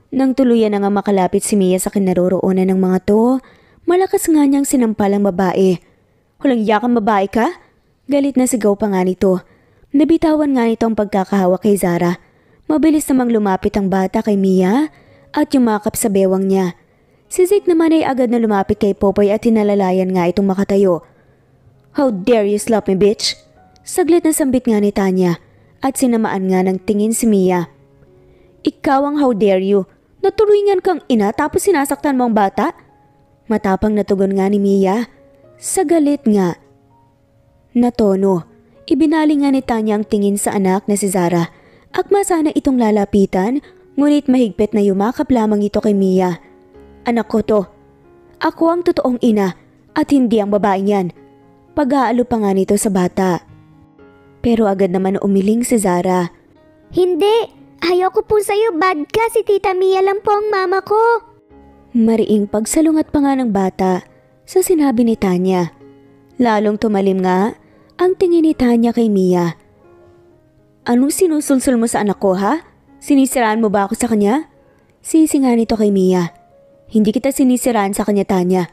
Nang tuluyan na nga makalapit si Mia sa kinaroroonan ng mga to, malakas nga niyang sinampal ang babae. Walang yakang babae ka? Galit na sigaw pa nga nito. Nabitawan nga nito ang pagkakahawak kay Zara. Mabilis namang lumapit ang bata kay Mia at yumakap sa bewang niya. Si Zeke naman ay agad na lumapit kay Popoy at tinalalayan nga itong makatayo. How dare you slap me, bitch? Saglit na sambit nga ni Tanya at sinamaan nga ng tingin si Mia. Ikaw ang how dare you? Naturuingan kang ina tapos sinasaktan mo ang bata? Matapang na tugon nga ni Mia. Sa galit nga na tono, ibinali nga ni Tanya ang tingin sa anak na si Zara. Akma sana itong lalapitan, ngunit mahigpit na yumakap lamang ito kay Mia. Anak ko to. Ako ang totoong ina at hindi ang babae niyan. Pag-aalo pa nga nito sa bata. Pero agad naman umiling si Zara. Hindi! Ayoko po sa'yo, bad ka. Si Tita Mia lang po ang mama ko. Mariing pagsalungat pa nga ng bata sa sinabi ni Tanya. Lalong tumalim nga ang tingin ni Tanya kay Mia. Anong sinusulsul mo sa anak ko, ha? Sinisiraan mo ba ako sa kanya? Sisi nga nito kay Mia. Hindi kita sinisiraan sa kanya, Tanya.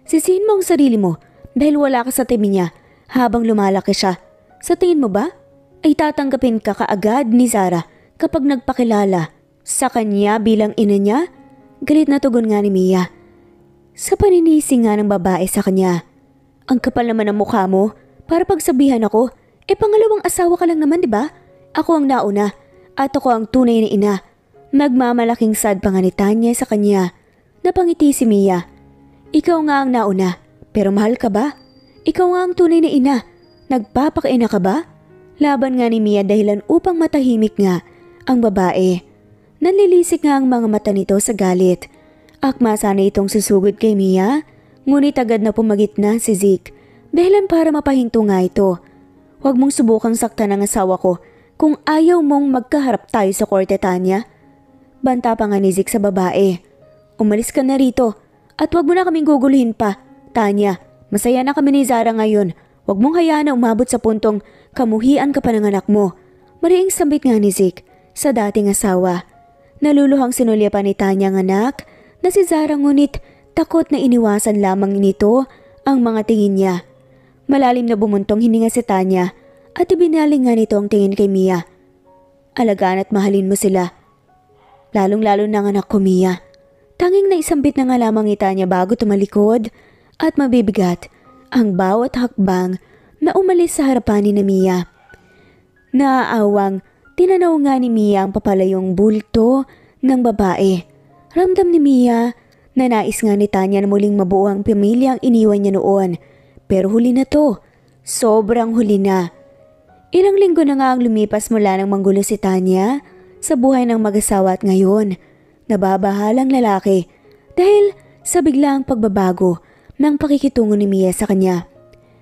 Sisihin mo ang sarili mo dahil wala ka sa tabi niya habang lumalaki siya. Sa tingin mo ba ay tatanggapin ka kaagad ni Zara kapag nagpakilala sa kanya bilang ina niya? Galit na tugon nga ni Mia. Sa paninisi nga ng babae sa kanya. Ang kapal naman ng mukha mo para pagsabihan ako. Pangalawang asawa ka lang naman, di ba? Ako ang nauna at ako ang tunay na ina. Nagmamalaking sad pa nga ni Tanya sa kanya. Napangiti si Mia. Ikaw nga ang nauna, pero mahal ka ba? Ikaw nga ang tunay na ina. Nagpapakaina ka ba? Laban nga ni Mia dahilan upang matahimik nga ang babae. Nanlilisik nga ang mga mata nito sa galit. Akma sana itong susugod kay Mia, ngunit agad na pumagitna si Zeke dahilan para mapahinto nga ito. Huwag mong subukang saktan ang asawa ko kung ayaw mong magkaharap tayo sa korte, Tanya. Banta pa nga ni Zeke sa babae. Umalis ka na rito at huwag mo na kaming guguluhin pa, Tanya. Masaya na kami ni Zara ngayon. Huwag mong hayaan na umabot sa puntong kamuhian ka pa ng anak mo. Mariing sambit nga ni Zeke sa dating asawa. Naluluhang sinulya pa ni Tanya ang anak na si Zara ngunit takot na iniwasan lamang nito ang mga tingin niya. Malalim na bumuntong hininga si Tanya at ibinaling nga nito ang tingin kay Mia. Alagaan at mahalin mo sila. Lalong-lalo na ang anak ko, Mia. Tanging naisambit na nga lamang ni Tanya bago tumalikod at mabibigat ang bawat hakbang na umalis sa harapan ni Mia. Naaawang tinanaw nga ni Mia ang papalayong bulto ng babae. Ramdam ni Mia na nais nga ni Tanya na muling mabuo ang pamilyang iniwan niya noon. Pero huli na to. Sobrang huli na. Ilang linggo na nga ang lumipas mula nang manggulo si Tanya sa buhay ng mag-asawa at ngayon nababahalang lalaki dahil sa biglaang pagbabago ng pakikitungo ni Mia sa kanya.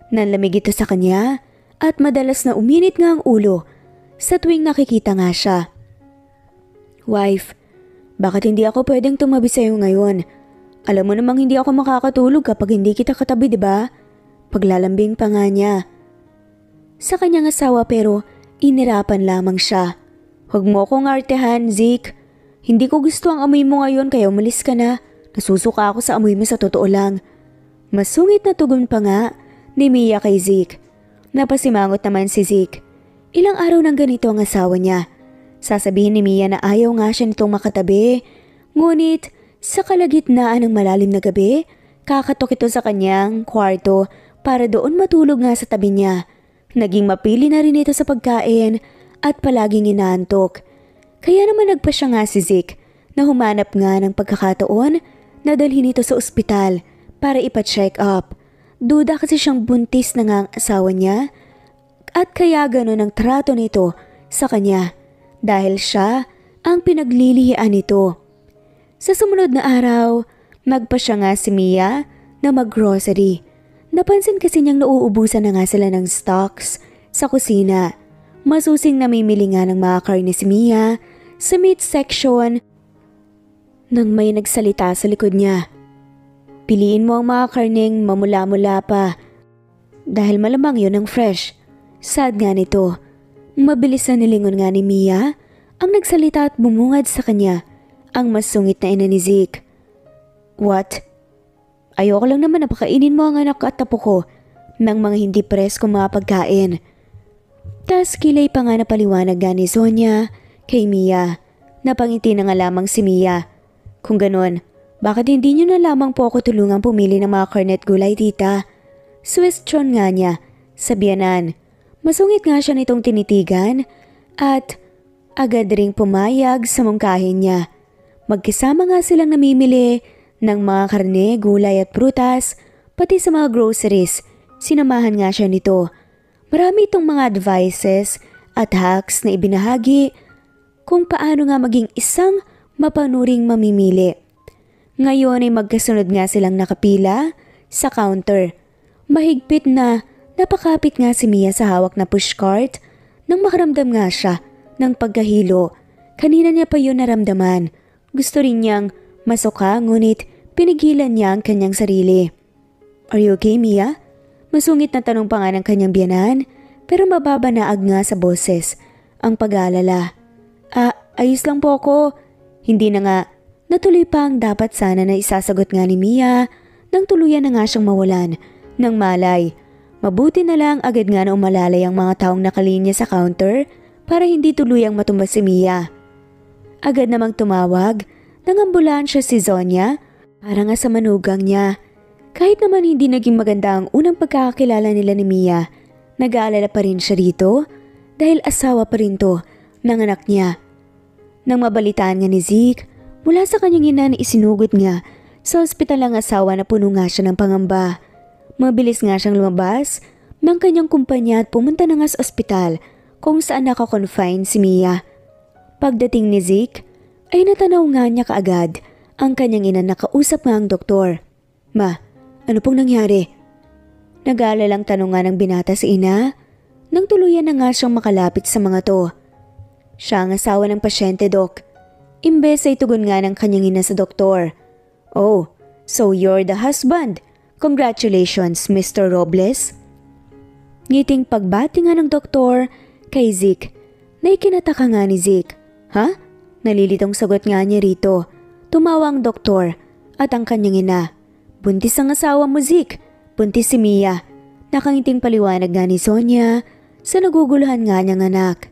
Nanlamig ito sa kanya at madalas na uminit nga ang ulo sa tuwing nakikita nga siya. Wife, bakit hindi ako pwedeng tumabi sa iyo ngayon? Alam mo namang hindi ako makakatulog kapag hindi kita katabi, di ba? Paglalambing pa nga niya sa kanyang asawa pero inirapan lamang siya. Huwag mo akong artehan, Zeke. Hindi ko gusto ang amoy mo ngayon kaya umalis ka na. Nasusuka ako sa amoy mo sa totoo lang. Masungit na tugon pa nga ni Mia kay Zeke. Napasimangot naman si Zeke. Ilang araw nang ganito ang asawa niya. Sasabihin ni Mia na ayaw nga siya nitong makatabi. Ngunit sa kalagitnaan ng malalim na gabi, kakatok ito sa kanyang kwarto para doon matulog nga sa tabi niya. Naging mapili na rin ito sa pagkain at palaging inaantok. Kaya naman nagpa siya nga si Zeke na humanap nga ng pagkakataon na dalhin ito sa ospital para ipa-check up. Duda kasi siyang buntis na nga ang asawa niya at kaya gano'n ang trato nito sa kanya dahil siya ang pinaglilihian nito. Sa sumunod na araw, nagpa siya nga si Mia na mag-grocery. Napansin kasi niyang nauubusan na nga sila ng stocks sa kusina. Masusing namimili nga ng mga karne si Mia sa meat section nang may nagsalita sa likod niya. Piliin mo ang mga karneng mamula-mula pa dahil malamang yun ang fresh. Sad nga nito. Mabilis na nilingon nga ni Mia ang nagsalita at bumungad sa kanya ang masungit na ina ni Zeke. What? Ayoko lang naman na pakainin mo ang anak at tapo ko ng mga hindi preskong mga pagkain. Tas kilay pa nga na paliwanag nga ni Sonia kay Mia. Napangiti na nga lamang si Mia. Kung ganon, bakit hindi niyo na lamang po ako tulungang pumili ng mga karne at gulay, tita? Swestyon nga niya sa biyanan. Masungit nga siya nitong tinitigan at agad ring pumayag sa mungkahin niya. Magkasama nga silang namimili ng mga karne, gulay at prutas, pati sa mga groceries. Sinamahan nga siya nito. Marami itong mga advices at hacks na ibinahagi kung paano nga maging isang mapanuring mamimili. Ngayon ay magkasunod nga silang nakapila sa counter. Mahigpit na napakapit nga si Mia sa hawak na pushcart nang makaramdam nga siya ng pagkahilo. Kanina niya pa yun naramdaman. Gusto rin niyang masuka ngunit pinigilan niya ang kanyang sarili. Are you okay, Mia? Masungit na tanong pa nga ng kanyang biyanan pero mababa na nga sa boses ang pag-aalala. Ayos lang po ako. Hindi na nga. Natuloy pa ang dapat sana na isasagot nga ni Mia nang tuluyan na nga siyang mawalan ng malay. Mabuti na lang agad nga na umalalay ang mga taong nakalinya sa counter para hindi tuluyang matumba si Mia. Agad namang tumawag ng ambulansya si Sonia para nga sa manugang niya. Kahit naman hindi naging maganda ang unang pagkakakilala nila ni Mia, nag-aalala pa rin siya rito dahil asawa pa rin to ng anak niya. Nang mabalitaan nga ni Zeke, mula sa kanyang ina na isinugod nga sa ospital ang asawa na puno nga siya ng pangamba. Mabilis nga siyang lumabas ng kanyang kumpanya at pumunta na nga sa ospital kung saan nakakonfine si Mia. Pagdating ni Zeke, ay natanaw nga niya kaagad ang kanyang ina na kausap nga ang doktor. Ma, ano pong nangyari? Nag-aalalang tanong nga ng binata sa ina nang tuluyan na nga siyang makalapit sa mga to. Siya ang asawa ng pasyente, Dok. Imbes ay tugon nga ng kanyang ina sa doktor. Oh, so you're the husband. Congratulations, Mr. Robles. Ngiting pagbati nga ng doktor kay Zeke na ikinataka nga ni Zeke. Ha? Nalilitong sagot nga niya rito. Tumawa ang doktor at ang kanyang ina. Buntis ang asawa mo, Zeke. Buntis si Mia. Nakangiting paliwanag nga ni Sonia sa naguguluhan nga niyang anak.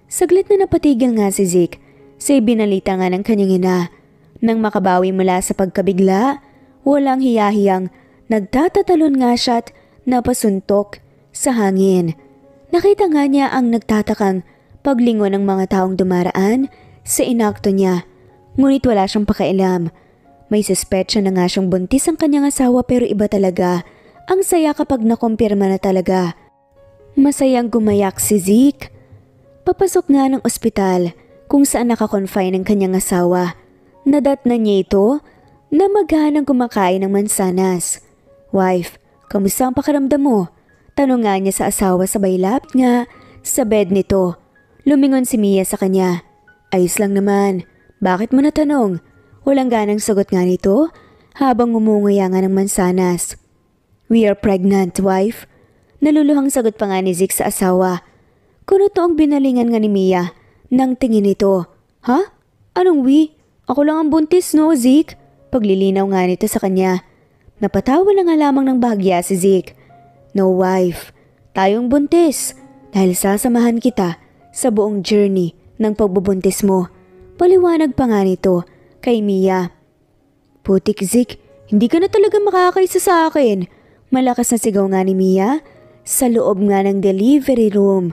Saglit na napatigil nga si Zeke sa ibinalita nga ng kanyang ina. Nang makabawi mula sa pagkabigla, walang hiyahiyang nagtatatalon nga siya at napasuntok sa hangin. Nakita nga niya ang nagtatakang paglingon ng mga taong dumaraan sa inakto niya. Ngunit wala siyang pakialam. May suspetsya na nga siyang buntis ang kanyang asawa pero iba talaga. Ang saya kapag nakumpirma na talaga. Masayang gumayak si Zeke. Papasok nga ng ospital kung saan nakakonfine ang kanyang asawa. Nadatnan niya ito na maghanang kumakain ng mansanas. Wife, kamusta ang pakiramdam mo? Tanong nga niya sa asawa sabay lapit nga sa bed nito. Lumingon si Mia sa kanya. Ayos lang naman. Bakit mo natanong? Walang ganang sagot nga nito habang umunguya nga ng mansanas. We are pregnant, wife. Naluluhang sagot pa nga ni Zeke sa asawa. Kuno to ang binalingan nga ni Mia nang tingin nito. Ha? Anong we? Ako lang ang buntis no, Zeke? Paglilinaw nga nito sa kanya. Napatawa na nga lamang ng bahagya si Zeke. No, wife. Tayong buntis. Dahil sasamahan kita sa buong journey ng pagbubuntis mo. Paliwanag pa nga nito kay Mia. Putik, Zeke. Hindi ka na talaga makakaisa sa akin. Malakas na sigaw nga ni Mia sa loob nga ng delivery room.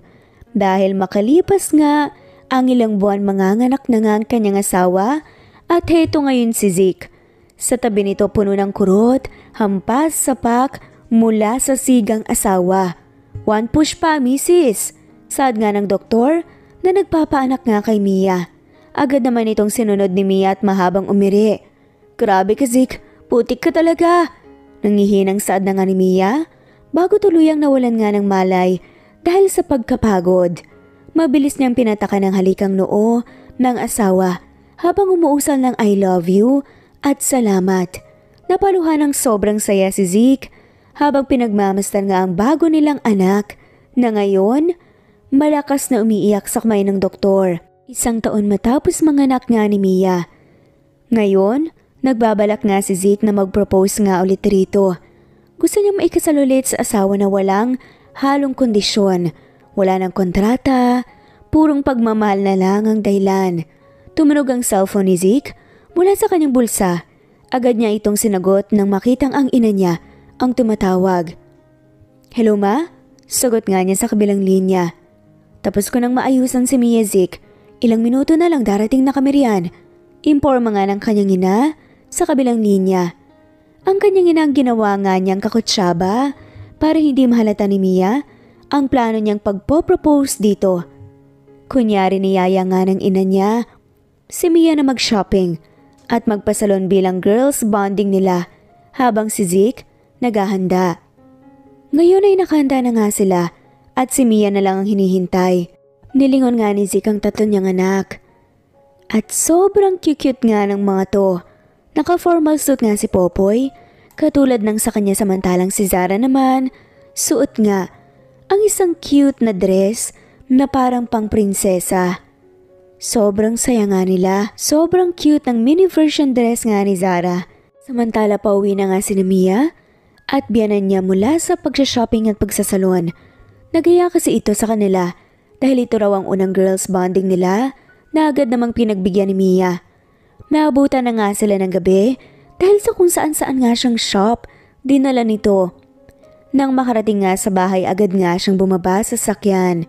Dahil makalipas nga ang ilang buwan manganganak na nga ang kanyang asawa at heto ngayon si Zeke. Sa tabi nito puno ng kurot, hampas, sapak mula sa sigang asawa. One push pa, misis. Saad nga ng doktor na nagpapaanak nga kay Mia. Agad naman itong sinunod ni Mia at mahabang umiri. Grabe ka, Zeke. Putik ka talaga. Nangihinang saad na nga ni Mia bago tuluyang nawalan nga ng malay dahil sa pagkapagod. Mabilis niyang pinataka ng halikang noo ng asawa habang umuusal ng I love you at salamat. Napaluhan ng sobrang saya si Zeke habang pinagmamasdan nga ang bago nilang anak na ngayon malakas na umiiyak sa kamay ng doktor. 1 taon matapos manganak nga ni Mia. Ngayon, nagbabalak nga si Zeke na mag-propose nga ulit rito. Gusto niya maikasal ulit sa asawa na walang halong kondisyon. Wala ng kontrata, purong pagmamahal na lang ang dahilan. Tumunog ang cellphone ni Zeke mula sa kanyang bulsa. Agad niya itong sinagot nang makitang ang ina niya ang tumatawag. Hello ma? Sagot nga niya sa kabilang linya. Tapos ko nang maayusan si Mia, Zeke. Ilang minuto na lang darating na kami riyan. Imporma nga ng kanyang ina sa kabilang linya. Ang kanyang ina ang ginawa nga niyang kakutsaba para hindi mahalata ni Mia ang plano niyang pagpo-propose dito. Kunyari niyaya nga ng ina niya si Mia na mag-shopping at magpasalon bilang girls bonding nila habang si Zeke naghahanda. Ngayon ay nakahanda na nga sila at si Mia na lang ang hinihintay. Nilingon nga ni Zeke ang 3 niyang anak. At sobrang cute nga ng mga to. Naka-formal suit nga si Popoy, katulad ng sa kanya samantalang si Zara naman, suot nga ang isang cute na dress na parang pang prinsesa. Sobrang saya nga nila, sobrang cute ng mini version dress nga ni Zara. Samantala pauwi na nga si Mia at biyanan niya mula sa pagsha-shopping at pagsasalon. Nagaya kasi ito sa kanila dahil ito raw ang unang girls bonding nila na agad namang pinagbigyan ni Mia. Naabutan na nga sila ng gabi dahil sa kung saan-saan nga siyang shop, dinala nito. Nang makarating nga sa bahay agad nga siyang bumaba sa sakyan.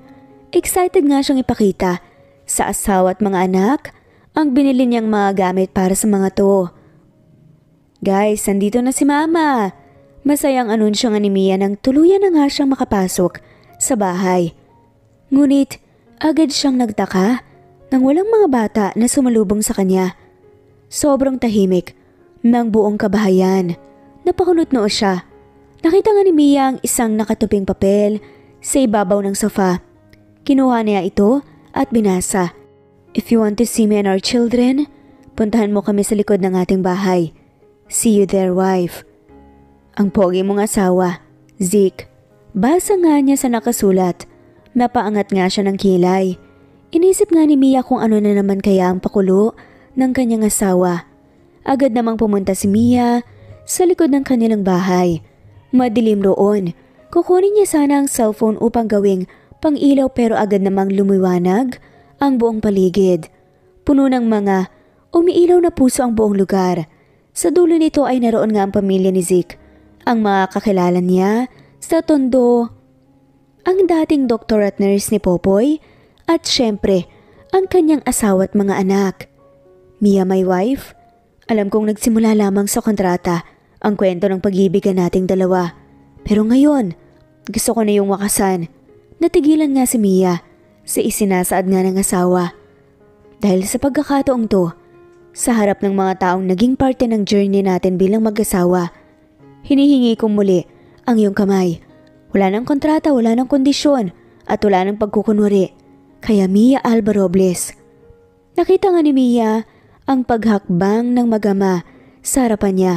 Excited nga siyang ipakita sa asawa at mga anak ang binili niyang mga gamit para sa mga to. Guys, nandito na si Mama. Masayang anunsyo nga ni Mia nang tuluyan na nga siyang makapasok sa bahay. Ngunit agad siyang nagtaka nang walang mga bata na sumalubong sa kanya. Sobrang tahimik ng buong kabahayan. Napakunot noo siya. Nakita nga ni Mia ang isang nakatuping papel sa ibabaw ng sofa. Kinuha niya ito at binasa. If you want to see me and our children, puntahan mo kami sa likod ng ating bahay. See you there, wife. Ang pogi mong asawa, Zeke. Basa nga niya sa nakasulat. Napaangat nga siya ng kilay. Inisip nga ni Mia kung ano na naman kaya ang pakulo ng kanyang asawa. Agad namang pumunta si Mia sa likod ng kanilang bahay. Madilim roon. Kukunin niya sana ang cellphone upang gawing pang-ilaw pero agad namang lumiwanag ang buong paligid. Puno ng mga umiilaw na puso ang buong lugar. Sa dulo nito ay naroon nga ang pamilya ni Zeke. Ang mga kakilala niya sa tondo, ang dating doktor at nurse ni Popoy, at syempre, ang kanyang asawa at mga anak. Mia, my wife, alam kong nagsimula lamang sa kontrata ang kwento ng pag-ibigan nating dalawa. Pero ngayon, gusto ko na yung wakasan. Natigilan nga si Mia sa isinasaad nga ng asawa. Dahil sa pagkakataong to, sa harap ng mga taong naging parte ng journey natin bilang mag-asawa, hinihingi kong muli ang iyong kamay. Wala nang kontrata, wala nang kondisyon, at wala nang pagkukunwari. Kaya Mia Alba Robles. Nakita nga ni Mia ang paghakbang ng mag-ama sa harapan niya.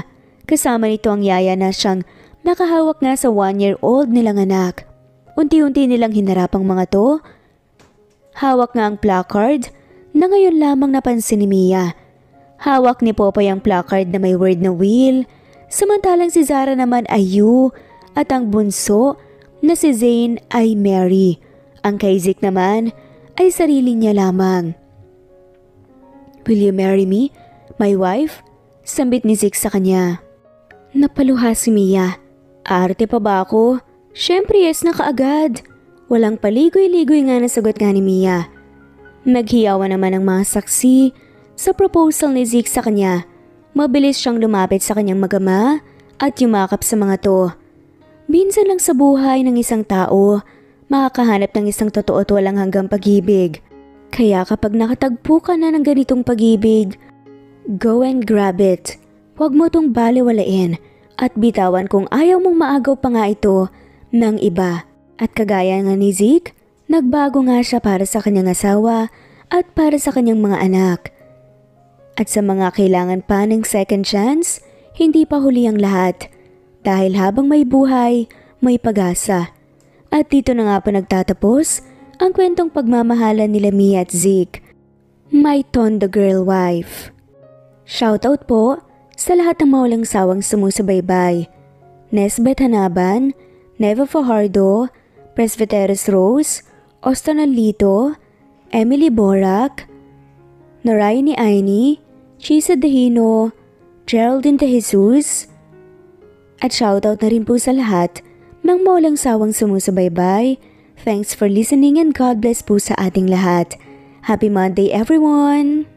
Kasama nito ang yaya na siyang nakahawak nga sa 1-year-old nilang anak. Unti-unti nilang hinarap ang mga to. Hawak nga ang placard na ngayon lamang napansin ni Mia. Hawak ni Popoy ang placard na may word na will, samantalang si Zara naman ay you at ang bunso na si Zane ay Mary. Ang kay Zeke naman ay sarili niya lamang. Will you marry me, my wife? Sambit ni Zeke sa kanya. Napaluha si Mia. Arte pa ba ako? Syempre yes na kaagad. Walang paligoy-ligoy nga na sagot nga ni Mia. Naghiyawan naman ang mga saksi sa proposal ni Zeke sa kanya. Mabilis siyang lumapit sa kanyang mag-ama at yumakap sa mga to. Minsan lang sa buhay ng isang tao, makakahanap ng isang totoo at walang hanggang pag-ibig. Kaya kapag nakatagpo ka na ng ganitong pag-ibig, go and grab it. Huwag mo tong baliwalain at bitawan kung ayaw mong maagaw pa nga ito ng iba. At kagaya nga ni Zeke, nagbago nga siya para sa kanyang asawa at para sa kanyang mga anak. At sa mga kailangan pa ng second chance, hindi pa huli ang lahat. Dahil habang may buhay, may pag-asa. At dito na nga po nagtatapos ang kwentong pagmamahalan nila Mia at Zeke, my Tondo Girl Wife. Shoutout po sa lahat ng mawalang sawang sumusubaybay. Nesbeth Hanaban, Neva Fajardo, Presbyteros Rose, Ostonalito, Emily Borac, Narayani Aini, Chisa Dehino, Geraldine De Jesus, at shoutout na rin po sa lahat ng mawalang sawang sumusubaybay. Thanks for listening and God bless po sa ating lahat. Happy Monday everyone!